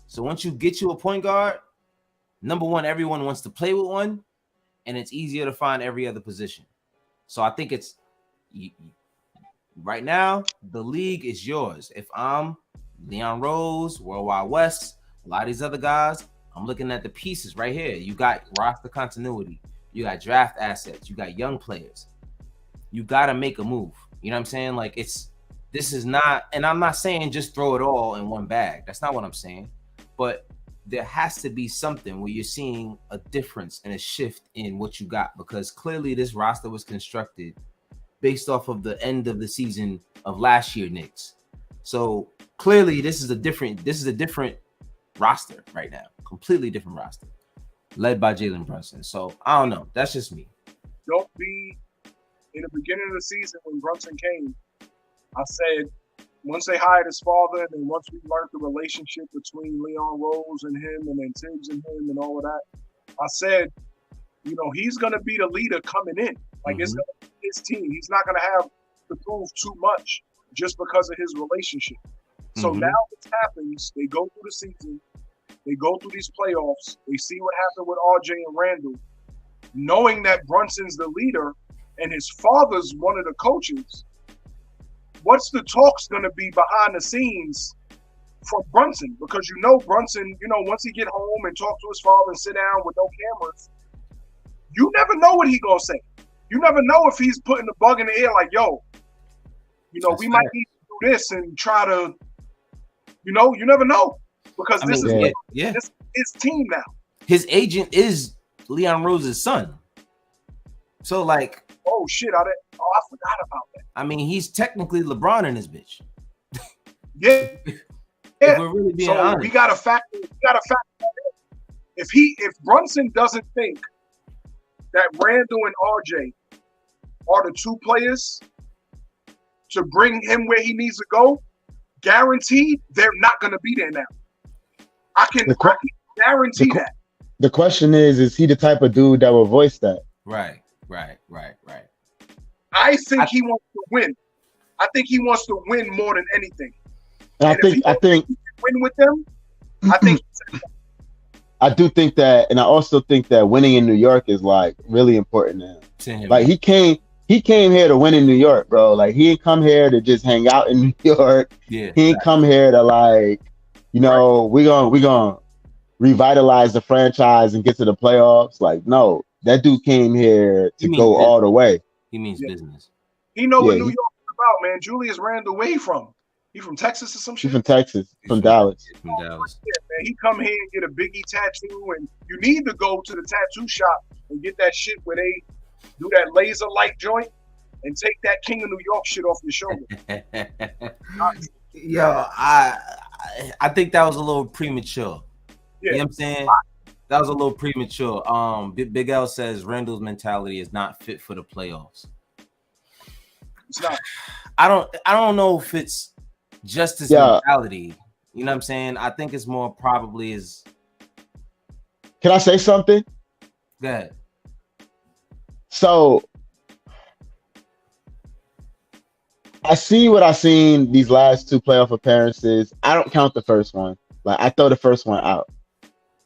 So once you get you a point guard, number one, everyone wants to play with one, and it's easier to find every other position. So I think it's right now, the league is yours. If I'm Leon Rose, Worldwide West, a lot of these other guys, I'm looking at the pieces right here. You got roster continuity. You got draft assets. You got young players. You got to make a move. You know what I'm saying? Like, this is not, and I'm not saying just throw it all in one bag. That's not what I'm saying. But there has to be something where you're seeing a difference and a shift in what you got, because clearly this roster was constructed based off of the end of the season of last year Knicks. So clearly this is a different roster right now, completely different roster, led by Jalen Brunson. So I don't know. That's just me. Don't be in the beginning of the season when Brunson came. I said once they hired his father and then once we learned the relationship between Leon Rose and him and then Tibbs and him and all of that, I said, he's gonna be the leader coming in. Like it's gonna be his team. He's not gonna have to prove too much just because of his relationship. So now this happens. They go through the season. They go through these playoffs. They see what happened with RJ and Randall. Knowing that Brunson's the leader and his father's one of the coaches, what's the talks gonna be behind the scenes from Brunson? Because Brunson, once he get home and talk to his father and sit down with no cameras, you never know what he gonna say. You never know if he's putting the bug in the air like, yo, we might need to do this and try to, you never know. Because this is his team now. His agent is Leon Rose's son. So like, oh shit, I forgot about that. I mean, he's technically LeBron in this bitch. Yeah. If we're really being honest. we gotta factor that in. If Brunson doesn't think that Randall and RJ are the two players to bring him where he needs to go, guaranteed they're not gonna be there now. I can guarantee that. The question is he the type of dude that will voice that? Right. I think he wants to win. I think he wants to win more than anything. And I think win with them. I think I do think that, and I also think that winning in New York is like really important to him. Like he came here to win in New York, bro. Like he didn't come here to just hang out in New York. Yeah. He didn't come here to like, we gonna revitalize the franchise and get to the playoffs. Like, no, that dude came here to go all the way. He means business. He know what New York is about, man. Julius Randle, where he from? He from Texas or some shit? He's from Texas, from Dallas. From Dallas. Yeah, man. He come here and get a Biggie tattoo, and you need to go to the tattoo shop and get that shit where they do that laser light joint and take that King of New York shit off your shoulder. Yo, I think that was a little premature. Yeah. You know what I'm saying? That was a little premature. Big L says Randall's mentality is not fit for the playoffs. It's not. I don't know if it's just his mentality. You know what I'm saying? I think it's more probably is. Can I say something? Go ahead. So I see what I seen these last two playoff appearances. I don't count the first one. Like I throw the first one out.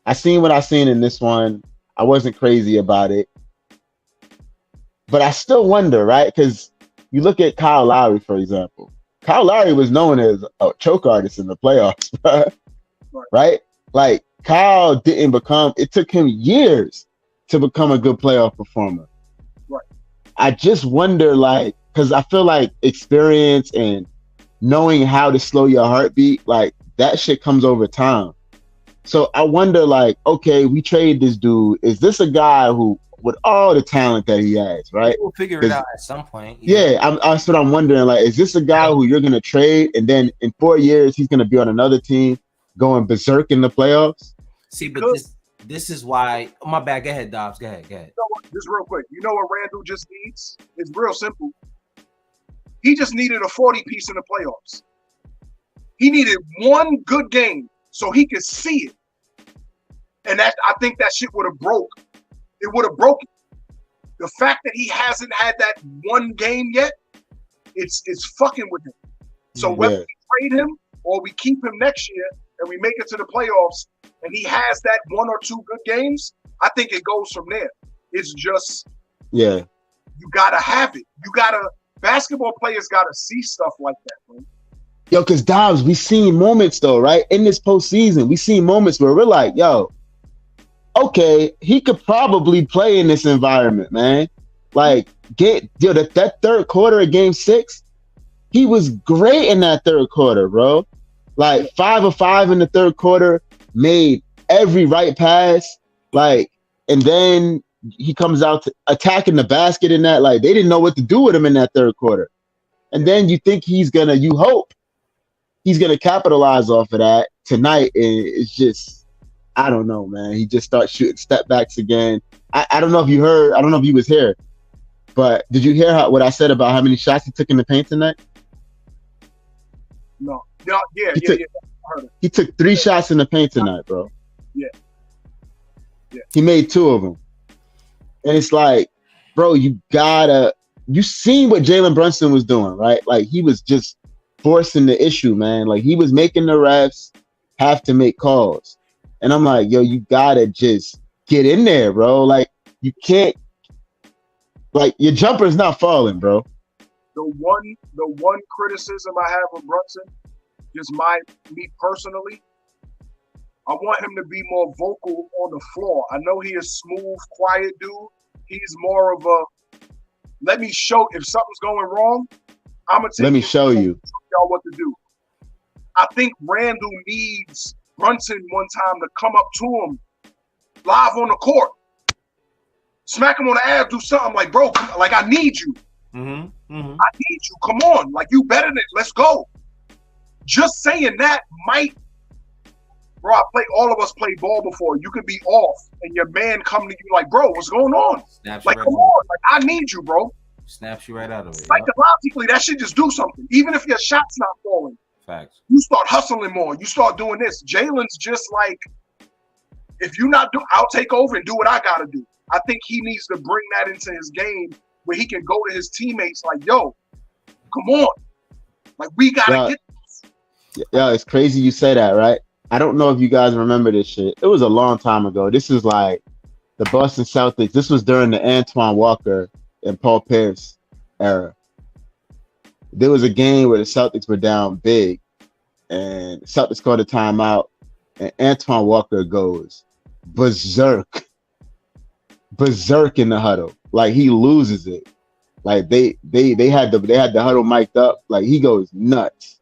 I seen what I seen in this one. I wasn't crazy about it. But I still wonder, right? Because you look at Kyle Lowry, for example. Kyle Lowry was known as a choke artist in the playoffs, right? Like Kyle didn't become, it took him years to become a good playoff performer. Right. I just wonder, like, because I feel like experience and knowing how to slow your heartbeat, like that shit comes over time. So I wonder, like, okay, we trade this dude. Is this a guy who, with all the talent that he has, right? We'll figure it out at some point. Yeah, that's what I'm wondering. Like, is this a guy who you're going to trade, and then in 4 years he's going to be on another team going berserk in the playoffs? See, but this is why. Oh, my bad. Go ahead, Dobbs. Go ahead. You know what? Just real quick. You know what Randall just needs? It's real simple. He just needed a 40 piece in the playoffs. He needed one good game so he could see it. And I think that shit would have broke. It would have broken. The fact that he hasn't had that one game yet, it's fucking with him. So whether we trade him or we keep him next year and we make it to the playoffs and he has that one or two good games, I think it goes from there. It's just, you gotta have it. Basketball players gotta see stuff like that, man. Yo, because Dobbs, we seen moments though, right? In this postseason, we seen moments where we're like, yo, okay, he could probably play in this environment, man. Like, that third quarter of game 6, he was great in that third quarter, bro. Like 5 of 5 in the third quarter, made every right pass. Like, and then he comes out to attacking the basket in that. Like, they didn't know what to do with him in that third quarter. And then you think you hope he's gonna capitalize off of that tonight. And it's just, I don't know, man. He just starts shooting step backs again. I don't know if you heard. I don't know if you was here, but did you hear what I said about how many shots he took in the paint tonight? No. He took 3 shots in the paint tonight, bro. Yeah. He made 2 of them. And it's like, bro, you seen what Jalen Brunson was doing, right? Like, he was just forcing the issue, man. Like, he was making the refs have to make calls. And I'm like, yo, you gotta just get in there, bro. Like, you can't, like, your jumper's not falling, bro. the one criticism I have of Brunson, just me personally, I want him to be more vocal on the floor. I know he is smooth, quiet dude. He's more of a let me show if something's going wrong. I'm gonna let me show you y'all what to do. I think Randall needs Brunson one time to come up to him live on the court, smack him on the ass, do something like, bro, like I need you. Mm-hmm. Mm-hmm. I need you. Come on, like you better than it. Let's go. Just saying that might, bro. All of us played ball before. You could be off, and your man come to you like, bro, what's going on? Snaps like, right come on, like I need you, bro. Snaps you right out of it. Psychologically, that should just do something. Even if your shot's not falling, facts. You start hustling more. You start doing this. Jalen's just like, if you're not doing, I'll take over and do what I gotta do. I think he needs to bring that into his game where he can go to his teammates like, yo, come on. Like, we gotta get this. Yeah, it's crazy you say that, right? I don't know if you guys remember this shit. It was a long time ago. This is like the Boston Celtics. This was during the Antoine Walker and Paul Pierce era. There was a game where the Celtics were down big, and the Celtics called a timeout, and Antoine Walker goes berserk in the huddle. Like, he loses it. Like, they had the huddle mic'd up. Like, he goes nuts.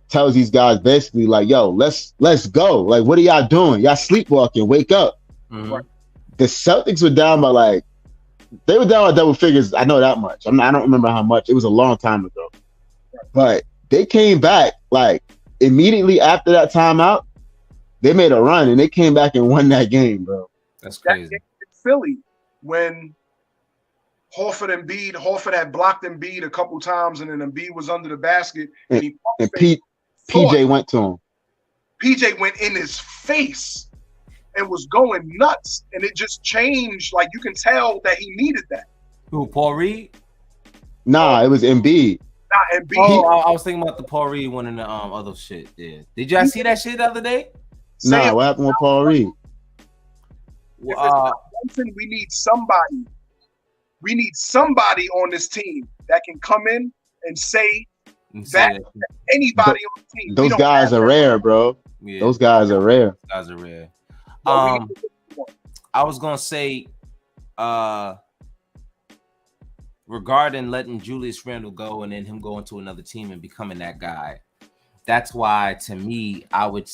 Tells these guys basically like, yo, let's go. Like, what are y'all doing? Y'all sleepwalking. Wake up. Mm-hmm. The Celtics were down by they were down by double figures. I know that much. I don't remember how much. It was a long time ago. But they came back immediately after that timeout. They made a run and they came back and won that game, bro. That's crazy. That game in Philly, when Horford had blocked Embiid a couple times, and then Embiid was under the basket, and PJ went to him. PJ went in his face and was going nuts, and it just changed. Like, you can tell that he needed that. Who, Paul Reed? Nah, it was Embiid. Nah, Embiid. Oh, I was thinking about the Paul Reed one and the other shit. Yeah. Did y'all see that shit the other day? Nah, what happened with Paul Reed? We need somebody. We need somebody on this team that can come in and say that anybody on the team. Those guys are rare, bro. Yeah. Those guys are rare. Those guys are rare. I was gonna say, regarding letting Julius Randle go and then him going to another team and becoming that guy. That's why, to me, I would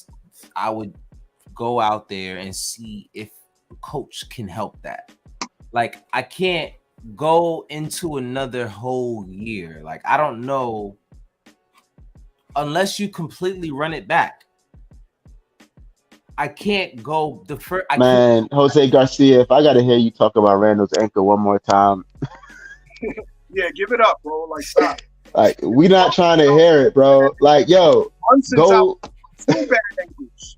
go out there and see if the coach can help that. Like, I can't go into another whole year. Like, I don't know, unless you completely run it back. I can't go the first. Man, Jose Garcia, if I got to hear you talk about Randall's ankle one more time. Yeah, give it up, bro. Like, stop. Like, we not trying to hear it, bro. Like, yo, go. Two bad ankles.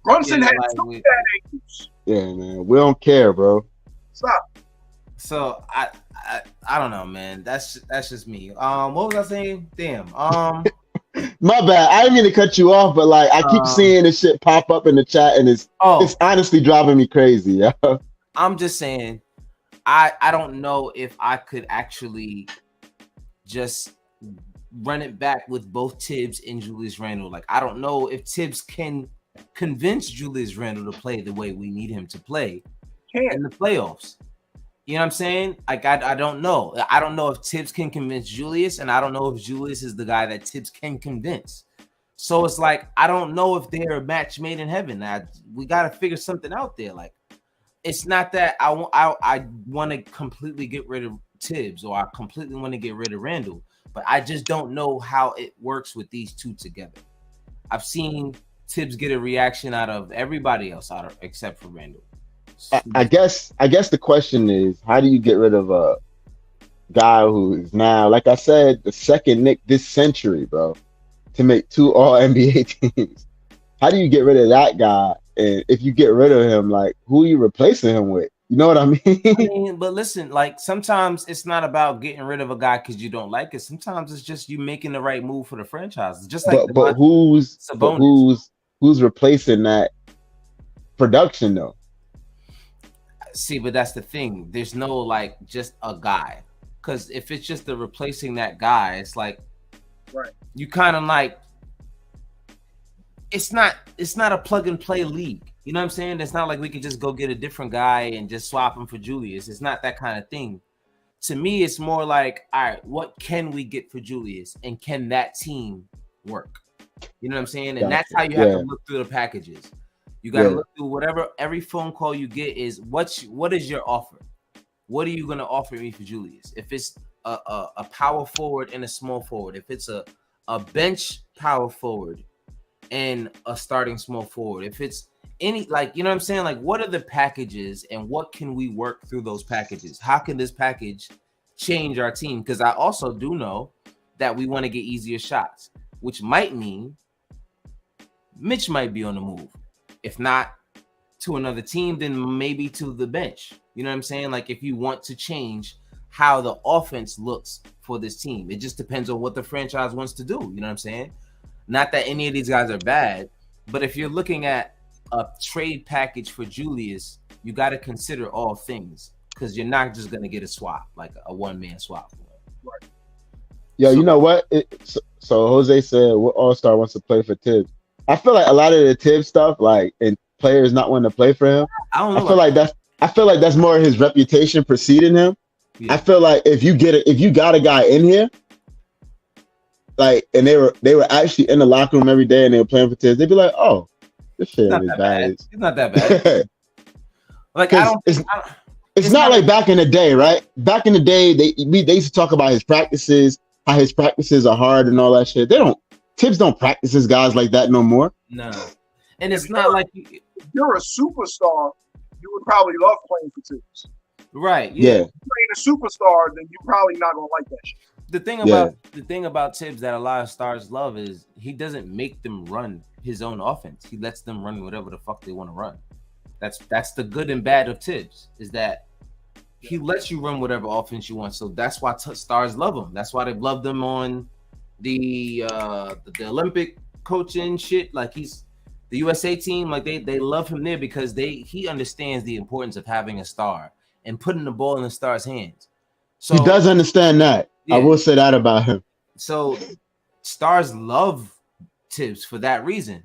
Brunson had two bad ankles. Yeah, man. We don't care, bro. Stop. So I don't know, man. That's just me. What was I saying? Damn. My bad. I didn't mean to cut you off, but like, I keep seeing this shit pop up in the chat, and it's honestly driving me crazy. Yeah. I'm just saying, I don't know if I could actually just run it back with both Tibbs and Julius Randle. Like, I don't know if Tibbs can convince Julius Randle to play the way we need him to play in the playoffs. You know what I'm saying? Like, I don't know. I don't know if Tibbs can convince Julius, and I don't know if Julius is the guy that Tibbs can convince. So it's like, I don't know if they're a match made in heaven. We got to figure something out there. Like, it's not that I want to completely get rid of Tibbs, or I completely want to get rid of Randle, but I just don't know how it works with these two together. I've seen Tibbs get a reaction out of everybody else except for Randle. I guess the question is, how do you get rid of a guy who is now, like I said, the second Knick this century, bro, to make 2 All-NBA teams? How do you get rid of that guy? And if you get rid of him, like, who are you replacing him with? You know what I mean? But listen, like, sometimes it's not about getting rid of a guy because you don't like it. Sometimes it's just you making the right move for the franchise. It's just like, but who's replacing that production though? See, but that's the thing. There's no, like, just a guy. because if it's just the replacing that guy, it's like Right. you kind of like it's not a plug and play league. You know what I'm saying? It's not like we could just go get a different guy and just swap him for Julius. It's not that kind of thing. To me, it's more like, all right, what can we get for Julius, and can that team work? You know what I'm saying? And that's how you have to look through the packages. You got to look through whatever. Every phone call you get is what is your offer? What are you going to offer me for Julius? If it's a power forward and a small forward, if it's a bench power forward and a starting small forward, if it's any, like, you know what I'm saying? Like, what are the packages and what can we work through those packages? How can this package change our team? Because I also do know that we want to get easier shots, which might mean Mitch might be on the move. If not to another team, then maybe to the bench. You know what I'm saying? Like, if you want to change how the offense looks for this team, it just depends on what the franchise wants to do. You know what I'm saying? Not that any of these guys are bad, but if you're looking at a trade package for Julius, you got to consider all things, because you're not just going to get a swap, like a one-man swap. Right. Yeah, you know what? So Jose said, what All-Star wants to play for Tibbs? I feel like a lot of the Tibbs stuff, like, and players not wanting to play for him, I feel like that's more his reputation preceding him. Yeah. I feel like if you got a guy in here, like, and they were actually in the locker room every day and they were playing for Tibbs, they'd be like, oh, this shit is bad. It's not that bad. Like, it's not like back in the day, right? Back in the day, they used to talk about his practices, how his practices are hard and all that shit. Tibbs don't practice his guys like that no more. No. And it's not like if you're a superstar, you would probably love playing for Tibbs. Right. Yeah. If you're playing a superstar, then you're probably not gonna like that shit. The thing about Tibbs that a lot of stars love is he doesn't make them run his own offense. He lets them run whatever the fuck they want to run. That's the good and bad of Tibbs, is that he lets you run whatever offense you want. So that's why stars love him. That's why they love them on the Olympic coaching shit. Like, he's the USA team. Like, they love him there because he understands the importance of having a star and putting the ball in the star's hands. So he does understand that. Yeah. I will say that about him. So stars love Tibbs for that reason,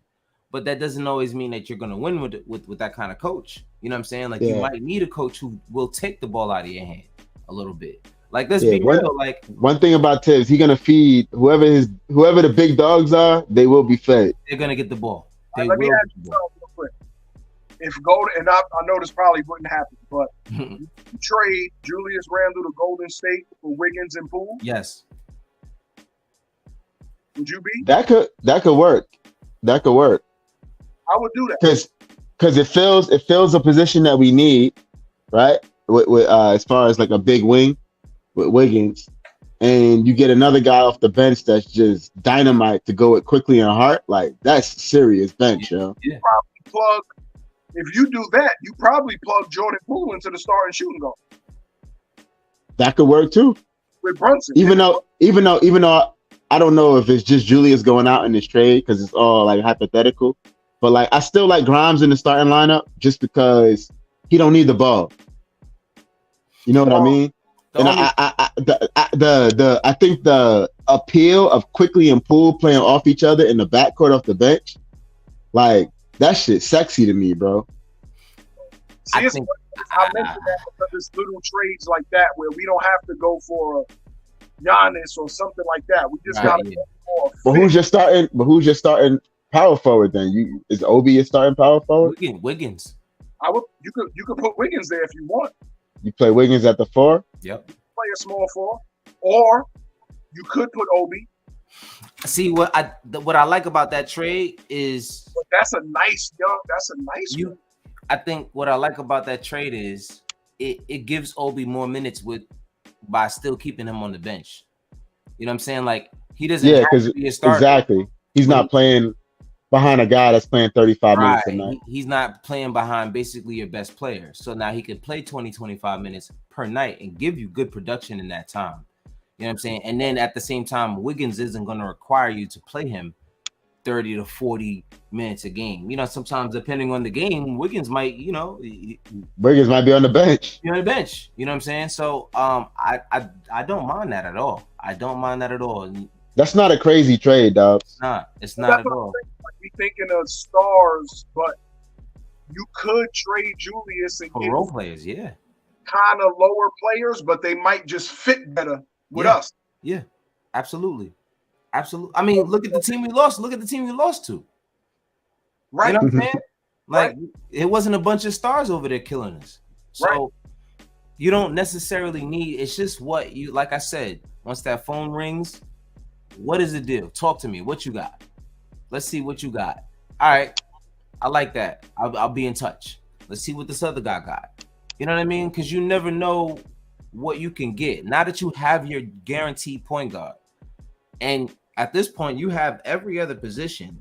but that doesn't always mean that you're going to win with that kind of coach. You know what I'm saying? Like, you might need a coach who will take the ball out of your hand a little bit. Like, let's be real. Like, one thing about Tibbs, he's gonna feed whoever the big dogs are. They will be fed. They're gonna get the ball. Let me ask you something real quick. If Golden, and I know this probably wouldn't happen, but you trade Julius Randle to Golden State for Wiggins and Poole? Yes. Would you be? That could work. That could work. I would do that because it fills a position that we need, right? With as far as like a big wing with Wiggins, and you get another guy off the bench that's just dynamite to go with quickly and Hart. Like, that's serious bench, yo. You probably if you do that, you probably plug Jordan Poole into the starting shooting guard. That could work too. With Brunson. Even though I don't know if it's just Julius going out in this trade because it's all like hypothetical, but like I still like Grimes in the starting lineup just because he don't need the ball. You know what I mean? And I think the appeal of Quickly and Poole playing off each other in the backcourt off the bench, like, that shit's sexy to me, bro. I mentioned that because there's little trades like that where we don't have to go for Giannis or something like that. We just gotta go for But who's your starting power forward then? Is Obi your starting power forward? Wiggins. You could put Wiggins there if you want. You play Wiggins at the 4? Yep. Play a small 4, or you could put Obi. See, what I like about that trade is that's a nice one. I think what I like about that trade is it gives Obi more minutes by still keeping him on the bench. You know what I'm saying? Like, he doesn't have to be a starter. Exactly. He's not playing behind a guy that's playing 35 minutes a night. He's not playing behind basically your best player. So now he can play 20, 25 minutes per night and give you good production in that time. You know what I'm saying? And then at the same time, Wiggins isn't going to require you to play him 30 to 40 minutes a game. You know, sometimes depending on the game, Wiggins might, Wiggins might be on the bench. you're on the bench. You know what I'm saying? So I don't mind that at all. I don't mind that at all. That's not a crazy trade, dog. It's not at all. Like, we thinking of stars, but you could trade Julius and For get role players, yeah. kind of lower players, but they might just fit better with us. Yeah, absolutely. Absolutely. I mean, look at the team we lost. Look at the team we lost to. Right. You know what I'm saying? Like, Right. it wasn't a bunch of stars over there killing us. So Right. you don't necessarily need, it's just what you, like I said, once that phone rings, what is the deal? Talk to me. What you got? Let's see what you got. All right. I like that. I'll be in touch. Let's see what this other guy got. You know what I mean? Because you never know what you can get. Now that you have your guaranteed point guard, and at this point, you have every other position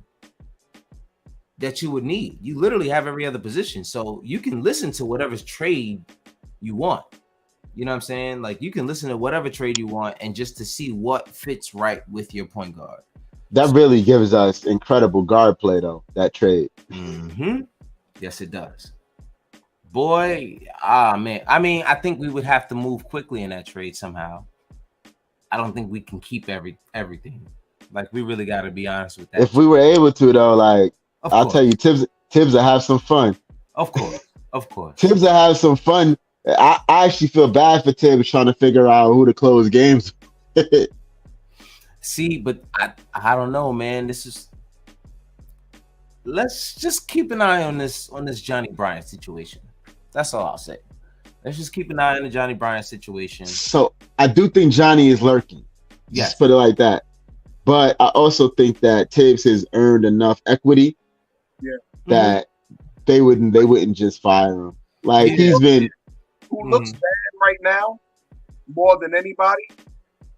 that you would need. You literally have every other position. So you can listen to whatever's trade you want. You know what I'm saying? Like, you can listen to whatever trade you want and just to see what fits right with your point guard. That really gives us incredible guard play, though, that trade. Mm-hmm. Yes, it does. Boy, man. I mean, I think we would have to move quickly in that trade somehow. I don't think we can keep everything. Like, we really got to be honest with that. If we were able to, though, like, I'll tell you, Tibbs will have some fun. Of course. Tibbs will have some fun. I actually feel bad for Tibbs trying to figure out who to close games. See, but I don't know, man. Let's just keep an eye on this Johnny Bryant situation. That's all I'll say. Let's just keep an eye on the Johnny Bryant situation. So I do think Johnny is lurking. Yes. Just put it like that. But I also think that Tibbs has earned enough equity that they wouldn't just fire him. Like, he's been. Who looks bad right now more than anybody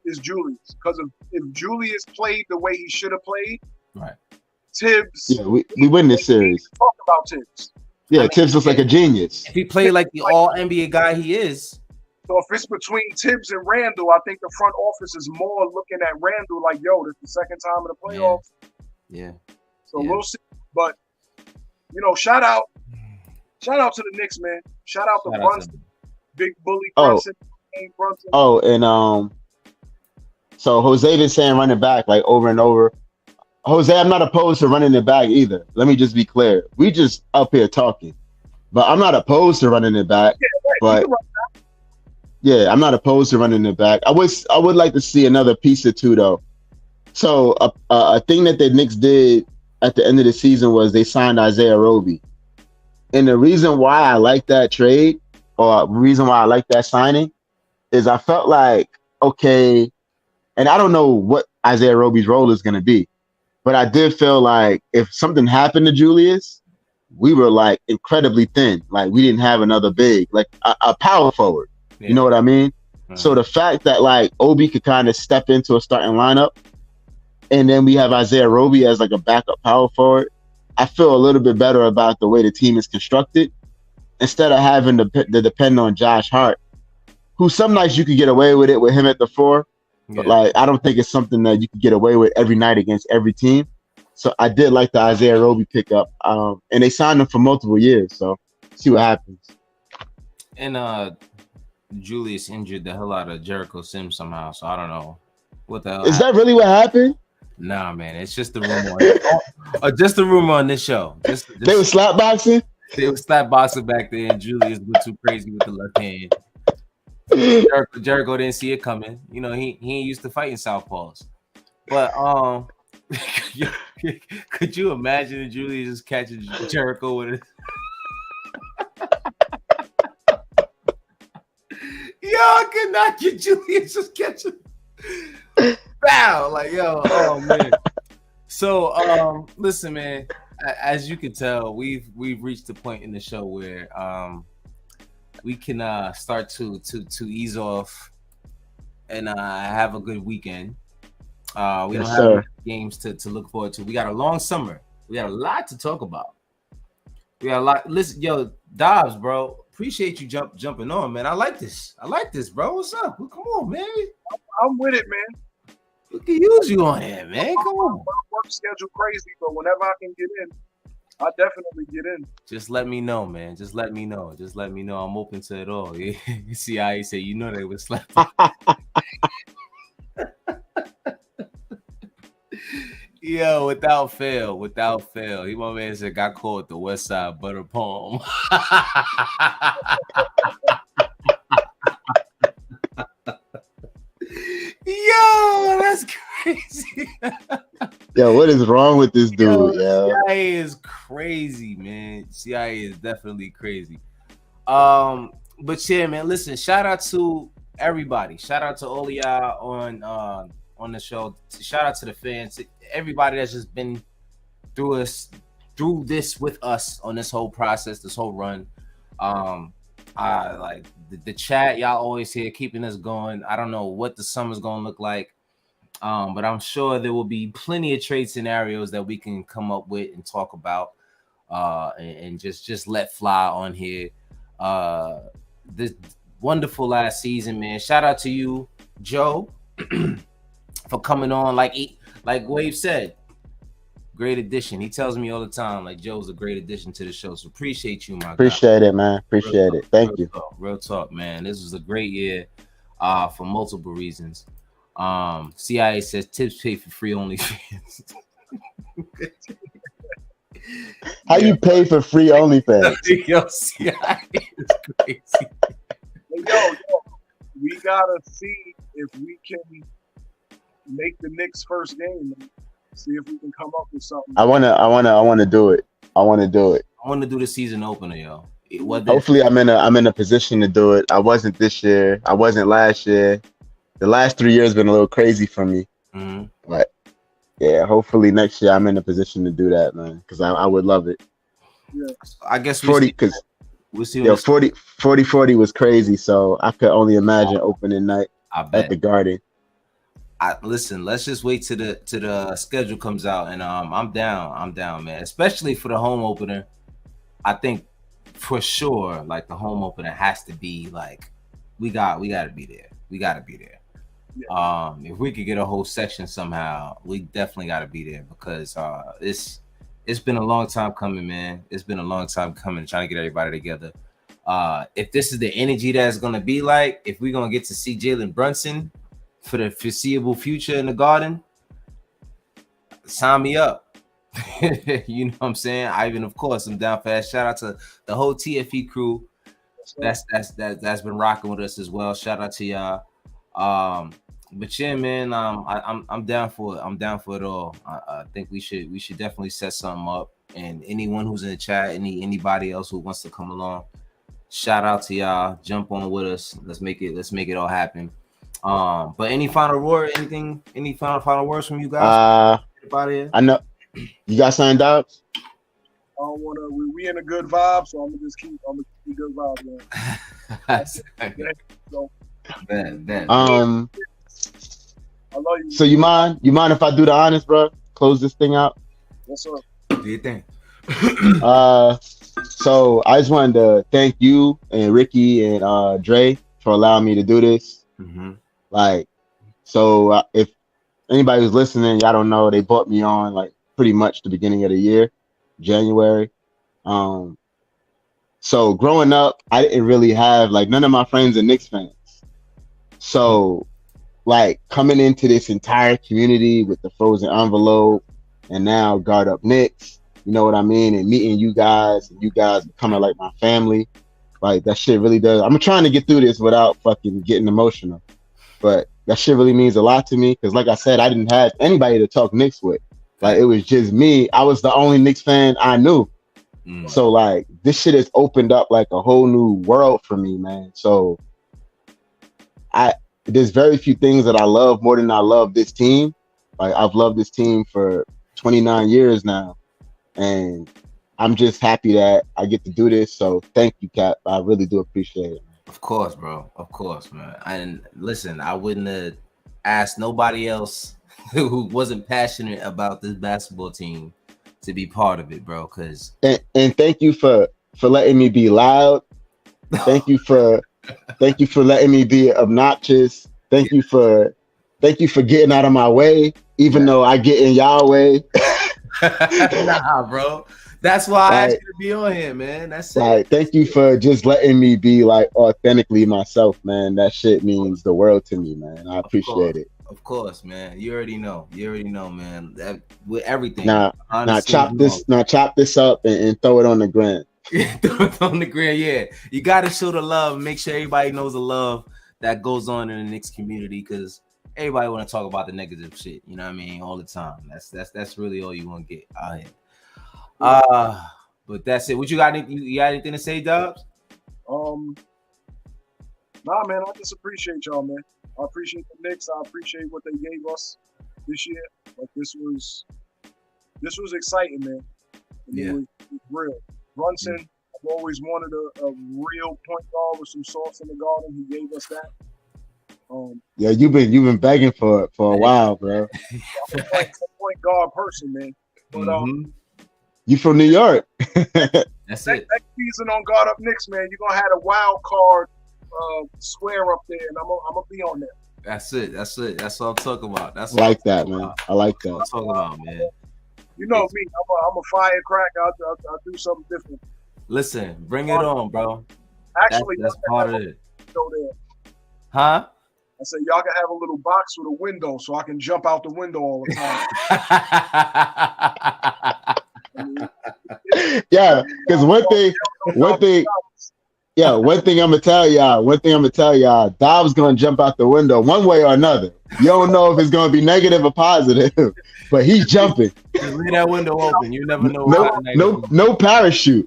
is Julius. Because if Julius played the way he should have played, right? Tibbs. Yeah, we win this series. Talk about Tibbs. Yeah, I mean, Tibbs looks like a genius. If he played like the all NBA guy he is. So if it's between Tibbs and Randall, I think the front office is more looking at Randall like, yo, this is the second time in the playoffs. Yeah. So we'll see. But, shout out to the Knicks, man. Shout out to Brunson. Big bully Brunson. Brunson. Oh, and so Jose been saying running back like over and over. Jose, I'm not opposed to running it back either. Let me just be clear. We just up here talking. But I'm not opposed to running it back. Yeah, right. But yeah, I'm not opposed to running it back. I would like to see another piece or two though. So a thing that the Knicks did at the end of the season was they signed Isaiah Roby. And the reason why I like that trade, or the reason why I like that signing, is I felt like, okay, and I don't know what Isaiah Roby's role is going to be, but I did feel like if something happened to Julius, we were like incredibly thin. Like, we didn't have another big, like a power forward. Yeah. You know what I mean? Mm-hmm. So the fact that like Obi could kind of step into a starting lineup, and then we have Isaiah Roby as like a backup power forward, I feel a little bit better about the way the team is constructed instead of having to depend on Josh Hart, who some nights you could get away with it with him at the 4. But like, I don't think it's something that you can get away with every night against every team. So I did like the Isaiah Roby pickup, and they signed him for multiple years. So see what happens. And Julius injured the hell out of Jericho Sims somehow. So I don't know what the hell is that really what happened? Nah, man, it's just the rumor. Just the rumor on this show. Just they were slap boxing. They were slap boxing back there, and Julius went too crazy with the left hand. Jericho didn't see it coming. He ain't used to fighting southpaws. But could you imagine Julius just catching Jericho with it? Yo, I could not get Julius just catching. Bow, like, yo, oh man. So listen, man, as you can tell, we've reached the point in the show where we can start to ease off and have a good weekend. We don't have games to look forward to. We got a long summer. We got a lot to talk about. We got a lot. Listen, yo, Dobbs, bro, appreciate you jumping on, man. I like this, bro. What's up? Well, come on, man. I'm with it, man. We can use you on here, man. Come on. My work schedule crazy, but whenever I can get in, I definitely get in. Just let me know, man. Just let me know. Just let me know. I'm open to it all. You see how he said, you know they would slap. Yo, without fail. He my man said got called the West Side Butter Palm. Yo, that's crazy. Yo, what is wrong with this dude? Yo, CIA is crazy, man. CIA is definitely crazy. But yeah, man, listen, shout out to everybody. Shout out to all of y'all on the show. Shout out to the fans, everybody that's just been through this with us on this whole process, this whole run. I like the chat, y'all always here keeping us going. I don't know what the summer's gonna look like. But I'm sure there will be plenty of trade scenarios that we can come up with and talk about, and just let fly on here. This wonderful last season, man. Shout out to you, Joe, for coming on. Like Wave said, great addition. He tells me all the time, like Joe's a great addition to the show. So appreciate you, my Appreciate it, man. Appreciate it. Thank you. Real talk, man. This was a great year, for multiple reasons. CIA says tips pay for free OnlyFans. How you pay for free OnlyFans? Yo, CIA is crazy. Yo, we gotta see if we can make the Knicks first game. See if we can come up with something. I wanna do it. I want to do the season opener, yo. Hopefully, I'm in a position to do it. I wasn't this year. I wasn't last year. The last 3 years been a little crazy for me, but yeah, hopefully next year I'm in a position to do that, man. Because I would love it. Yeah, I guess 40 because we'll see. Yeah, 40 was crazy, so I could only imagine opening night at the Garden. Listen, let's just wait till the schedule comes out, and I'm down, man. Especially for the home opener. I think for sure, like the home opener has to be like we got to be there. We got to be there. Yeah. If we could get a whole section somehow, we definitely got to be there because it's been a long time coming, man. It's been a long time coming, trying to get everybody together. If this is the energy that's gonna be like, if we're gonna get to see Jalen Brunson for the foreseeable future in the Garden, sign me up. You know what I'm saying? Ivan, of course, I'm down for that. Shout out to the whole TFE crew. That's been rocking with us as well. Shout out to y'all. But yeah, man, I'm down for it. I'm down for it all. I think we should definitely set something up. And anyone who's in the chat, anybody else who wants to come along, shout out to y'all. Jump on with us. Let's make it all happen. But any final word? Anything? Any final words from you guys? I know you got signed up. I don't want to. We in a good vibe, so I'm gonna keep good vibes, man. So, man. I love you. So you mind if I do the honors, bro? Close this thing out. Yes, sir. Do your thing. So I just wanted to thank you and Ricky and Dre for allowing me to do this. Mm-hmm. Like, so if anybody who's listening, y'all don't know, they brought me on like pretty much the beginning of the year, January. So growing up, I didn't really have like none of my friends are Knicks fans. So like coming into this entire community with the frozen envelope and now Guard Up Knicks, you know what I mean? And meeting you guys and you guys becoming like my family, like that shit really does. I'm trying to get through this without fucking getting emotional, but that shit really means a lot to me. Cause like I said, I didn't have anybody to talk Knicks with. Like it was just me. I was the only Knicks fan I knew. So like this shit has opened up like a whole new world for me, man. So there's very few things that I love more than I love this team. Like I've loved this team for 29 years now. And I'm just happy that I get to do this. So thank you, Cap. I really do appreciate it. Of course, bro. Of course, man. And listen, I wouldn't have asked nobody else who wasn't passionate about this basketball team to be part of it, bro. Cause and thank you for letting me be loud. Thank you for letting me be obnoxious. Thank you for Thank you for getting out of my way, even though I get in y'all way. Nah, bro. That's why I asked Like, you to be on here, man. That's it. like, thank you for just letting me be like authentically myself, man. That shit means the world to me, man. I appreciate it. Of course, man. You already know. You already know, man. That with everything. Now, Honestly, chop this up and throw it on the ground. Throw it on the ground, yeah. You gotta show the love. Make sure everybody knows the love that goes on in the Knicks community, because everybody want to talk about the negative shit. You know what I mean? All the time. That's really all you want to get out here. But that's it. What you got? You got anything to say, Dubs? Nah, man. I just appreciate y'all, man. I appreciate the Knicks. I appreciate what they gave us this year. Like this was exciting, man. And it was real. Brunson, I've always wanted a real point guard with some sauce in the garden. He gave us that. Yeah, you've been begging for a while, bro. I'm a point guard person, man. But you from New York? That's it. Next season on Guard Up Knicks, man, you're gonna have a wild card square up there, and I'm gonna be on there. That's it. That's what I'm talking about. That's I like that, man. I like that. I'm talking about, man. You know me. I'm a firecracker. I'll do something different. Listen, bring it on, bro. Actually, that's part of it. There. Huh? I said y'all can have a little box with a window so I can jump out the window all the time. Yeah, because one thing I'm gonna tell y'all, Dom's gonna jump out the window one way or another. You don't know if it's gonna be negative or positive, but he's jumping. Just leave that window open. You never know. No parachute.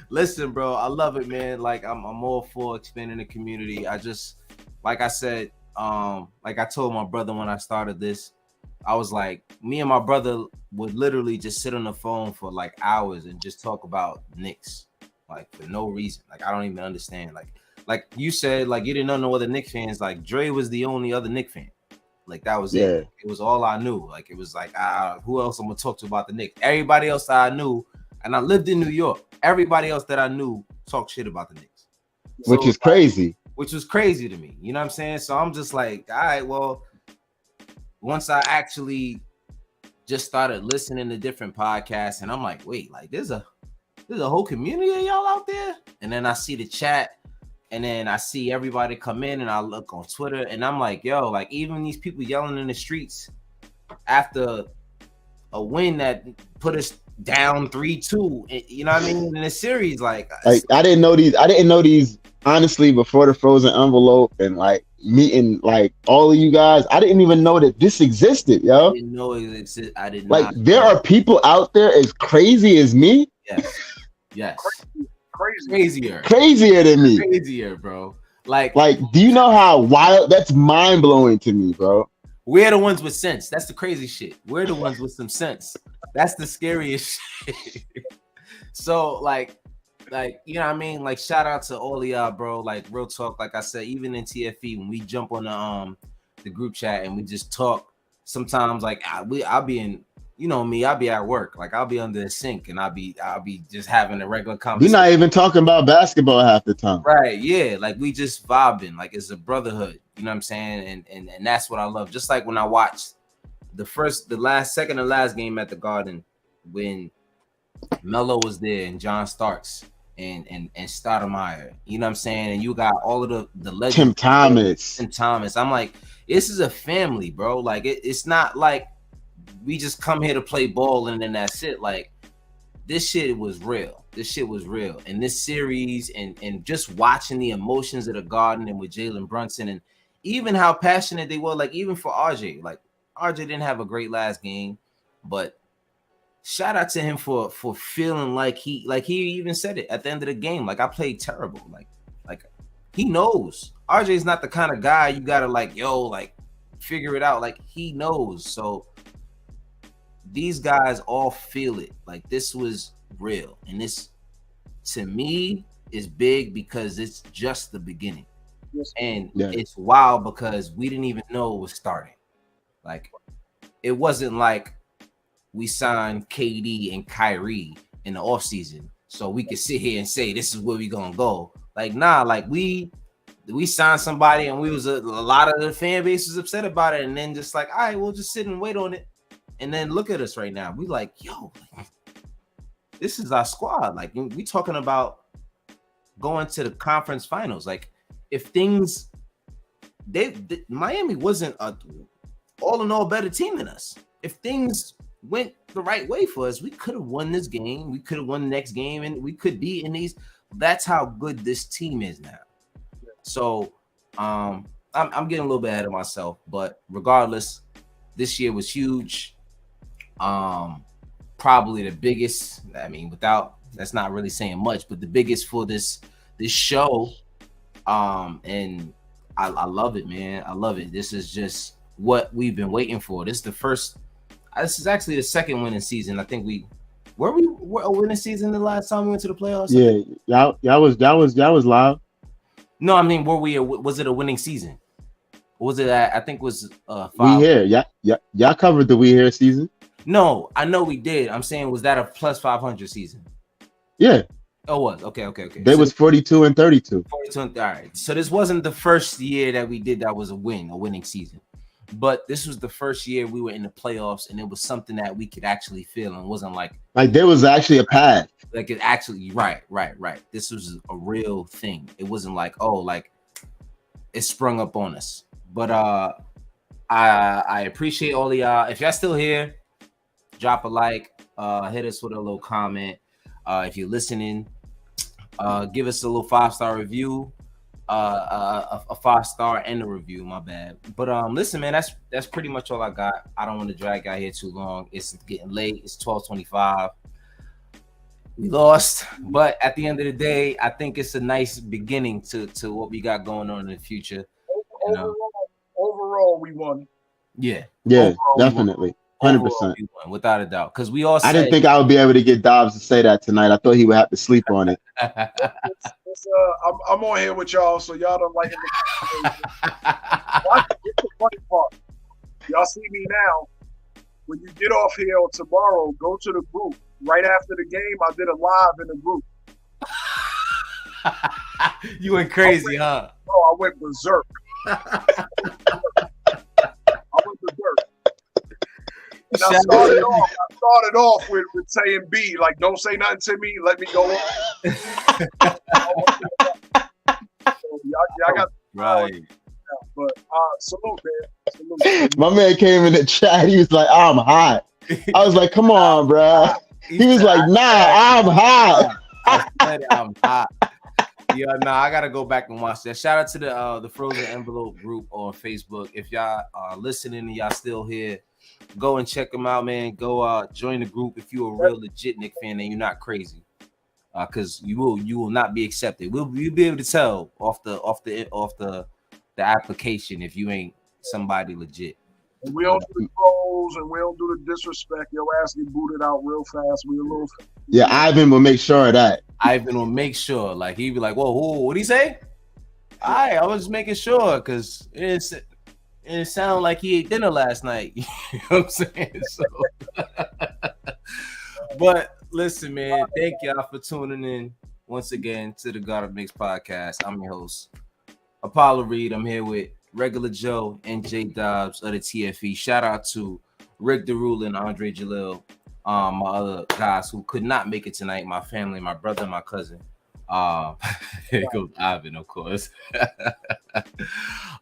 Listen, bro, I love it, man. Like I'm all for expanding the community. I just, like I said, like I told my brother when I started this, I was like, me and my brother would literally just sit on the phone for like hours and just talk about Knicks, like for no reason. Like I don't even understand. Like you said, like you didn't know no other Knicks fans. Like Dre was the only other Knicks fan. Like that was it. It was all I knew. Like it was like, who else I'm gonna talk to about the Knicks? Everybody else that I knew, and I lived in New York. Everybody else that I knew talked shit about the Knicks, which is crazy. Which was crazy to me. You know what I'm saying? So I'm just like, all right, well, once I actually just started listening to different podcasts, and I'm like, wait, like there's a whole community of y'all out there. And then I see the chat. And then I see everybody come in, and I look on Twitter, and I'm like, yo, like even these people yelling in the streets after a win that put us down 3-2, you know what I mean, in a series, like I didn't know these honestly before the frozen envelope and like meeting like all of you guys. I didn't even know that this existed, yo. I didn't know it existed. I did like not. There are people out there as crazy as me. Yes. Crazier than me. Crazier, bro. Like do you know how wild? That's mind blowing to me, bro. We're the ones with sense. That's the crazy shit. We're the ones with some sense. That's the scariest shit. So like you know what I mean? Like shout out to all of y'all, bro. Like real talk. Like I said, even in TFE, when we jump on the group chat and we just talk, sometimes like I'll be in. You know me, I'll be at work. Like I'll be under the sink and I'll be just having a regular conversation. We're not even talking about basketball half the time. Right, yeah. Like we just vibing. Like it's a brotherhood. You know what I'm saying? And that's what I love. Just like when I watched second to last game at the Garden when Melo was there and John Starks and Stoudemire. You know what I'm saying? And you got all of the legends. Tim Thomas. I'm like, this is a family, bro. Like it's not like we just come here to play ball and then that's it. Like this shit was real. And this series and just watching the emotions of the Garden and with Jalen Brunson and even how passionate they were, like even for RJ. Like RJ didn't have a great last game, but shout out to him for feeling like he even said it at the end of the game. Like I played terrible. Like he knows. RJ is not the kind of guy you gotta like figure it out. Like he knows. So these guys all feel it. Like this was real. And this, to me, is big because it's just the beginning. And it's wild because we didn't even know it was starting. Like, it wasn't like we signed KD and Kyrie in the offseason so we could sit here and say, this is where we gonna go. Like, nah, like we we signed somebody and we was a lot of the fan base was upset about it, and then just like, all right, we'll just sit and wait on it. And then look at us right now. We like, yo, this is our squad. Like, we talking about going to the conference finals. Like, if things Miami wasn't a all in all better team than us. If things went the right way for us, we could have won this game. We could have won the next game, and we could be in these. That's how good this team is now. So I'm getting a little bit ahead of myself, but regardless, this year was huge. Probably the biggest. I mean, that's not really saying much, but the biggest for this show. And I love it, man. I love it. This is just what we've been waiting for. This is actually the second winning season. I think we were a winning season the last time we went to the playoffs. Yeah, y'all was live. No, I mean, was it a winning season? Or was it? I think it was 5. We here, y'all covered the We Here season. No, I know we did. I'm saying, was that a plus 500 season? Yeah. Oh, it was. Okay. They was 42 and 32. 42 and, all right. So this wasn't the first year that we did that was a winning season. But this was the first year we were in the playoffs, and it was something that we could actually feel, and wasn't like there was actually a path. Like it actually, right. This was a real thing. It wasn't like, oh, like it sprung up on us. But I appreciate all of y'all. If y'all still here, drop a like, hit us with a little comment. If you're listening, give us a little 5-star review. A 5-star and a review, my bad. But listen, man, that's pretty much all I got. I don't want to drag out here too long. It's getting late. It's 12:25. We lost, but at the end of the day, I think it's a nice beginning to what we got going on in the future. Overall, we won. Yeah, overall, definitely, 100%, without a doubt. Because we all said, I didn't think I would be able to get Dobbs to say that tonight. I thought he would have to sleep on it. I'm on here with y'all, so y'all don't like it. It's the funny part. Y'all see me now. When you get off here tomorrow, go to the group. Right after the game, I did a live in the group. You went crazy, huh? No, I went berserk. And I started off with saying B, like, don't say nothing to me, let me go on. So y'all got right. But salute, man. Salute. My man came in the chat. He was like, I'm hot. I was like, come on, bro. He was like, nah, I'm hot. I'm hot. Yeah, I gotta go back and watch that. Shout out to the Frozen Envelope group on Facebook. If y'all are listening and y'all still here, go and check them out, man. Go join the group if you're a real legit Knicks fan and you're not crazy. Because you will not be accepted. You'll be able to tell off the application if you ain't somebody legit. And we don't do the trolls and we don't do the disrespect. Your ass get booted out real fast. We a little. Yeah, Ivan will make sure of that. Ivan will make sure. Like, he'd be like, "Whoa, what'd he say?" I was just making sure because it sounded like he ate dinner last night. You know what I'm saying? So, but listen, man, thank y'all for tuning in once again to the God of Knicks podcast. I'm your host, Apollo Reed. I'm here with Regular Joe and J Dobbs of the TFE. Shout out to Rick DeRula and Andre Jalil, my other guys who could not make it tonight. My family, my brother, my cousin. Here goes Ivan, of course.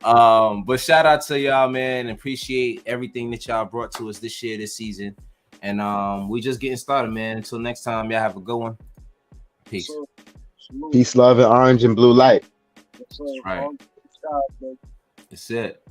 But shout out to y'all, man. Appreciate everything that y'all brought to us this year, this season. And we just getting started, man. Until next time, y'all have a good one. Peace. Peace, love, and orange and blue light. That's right. That's it.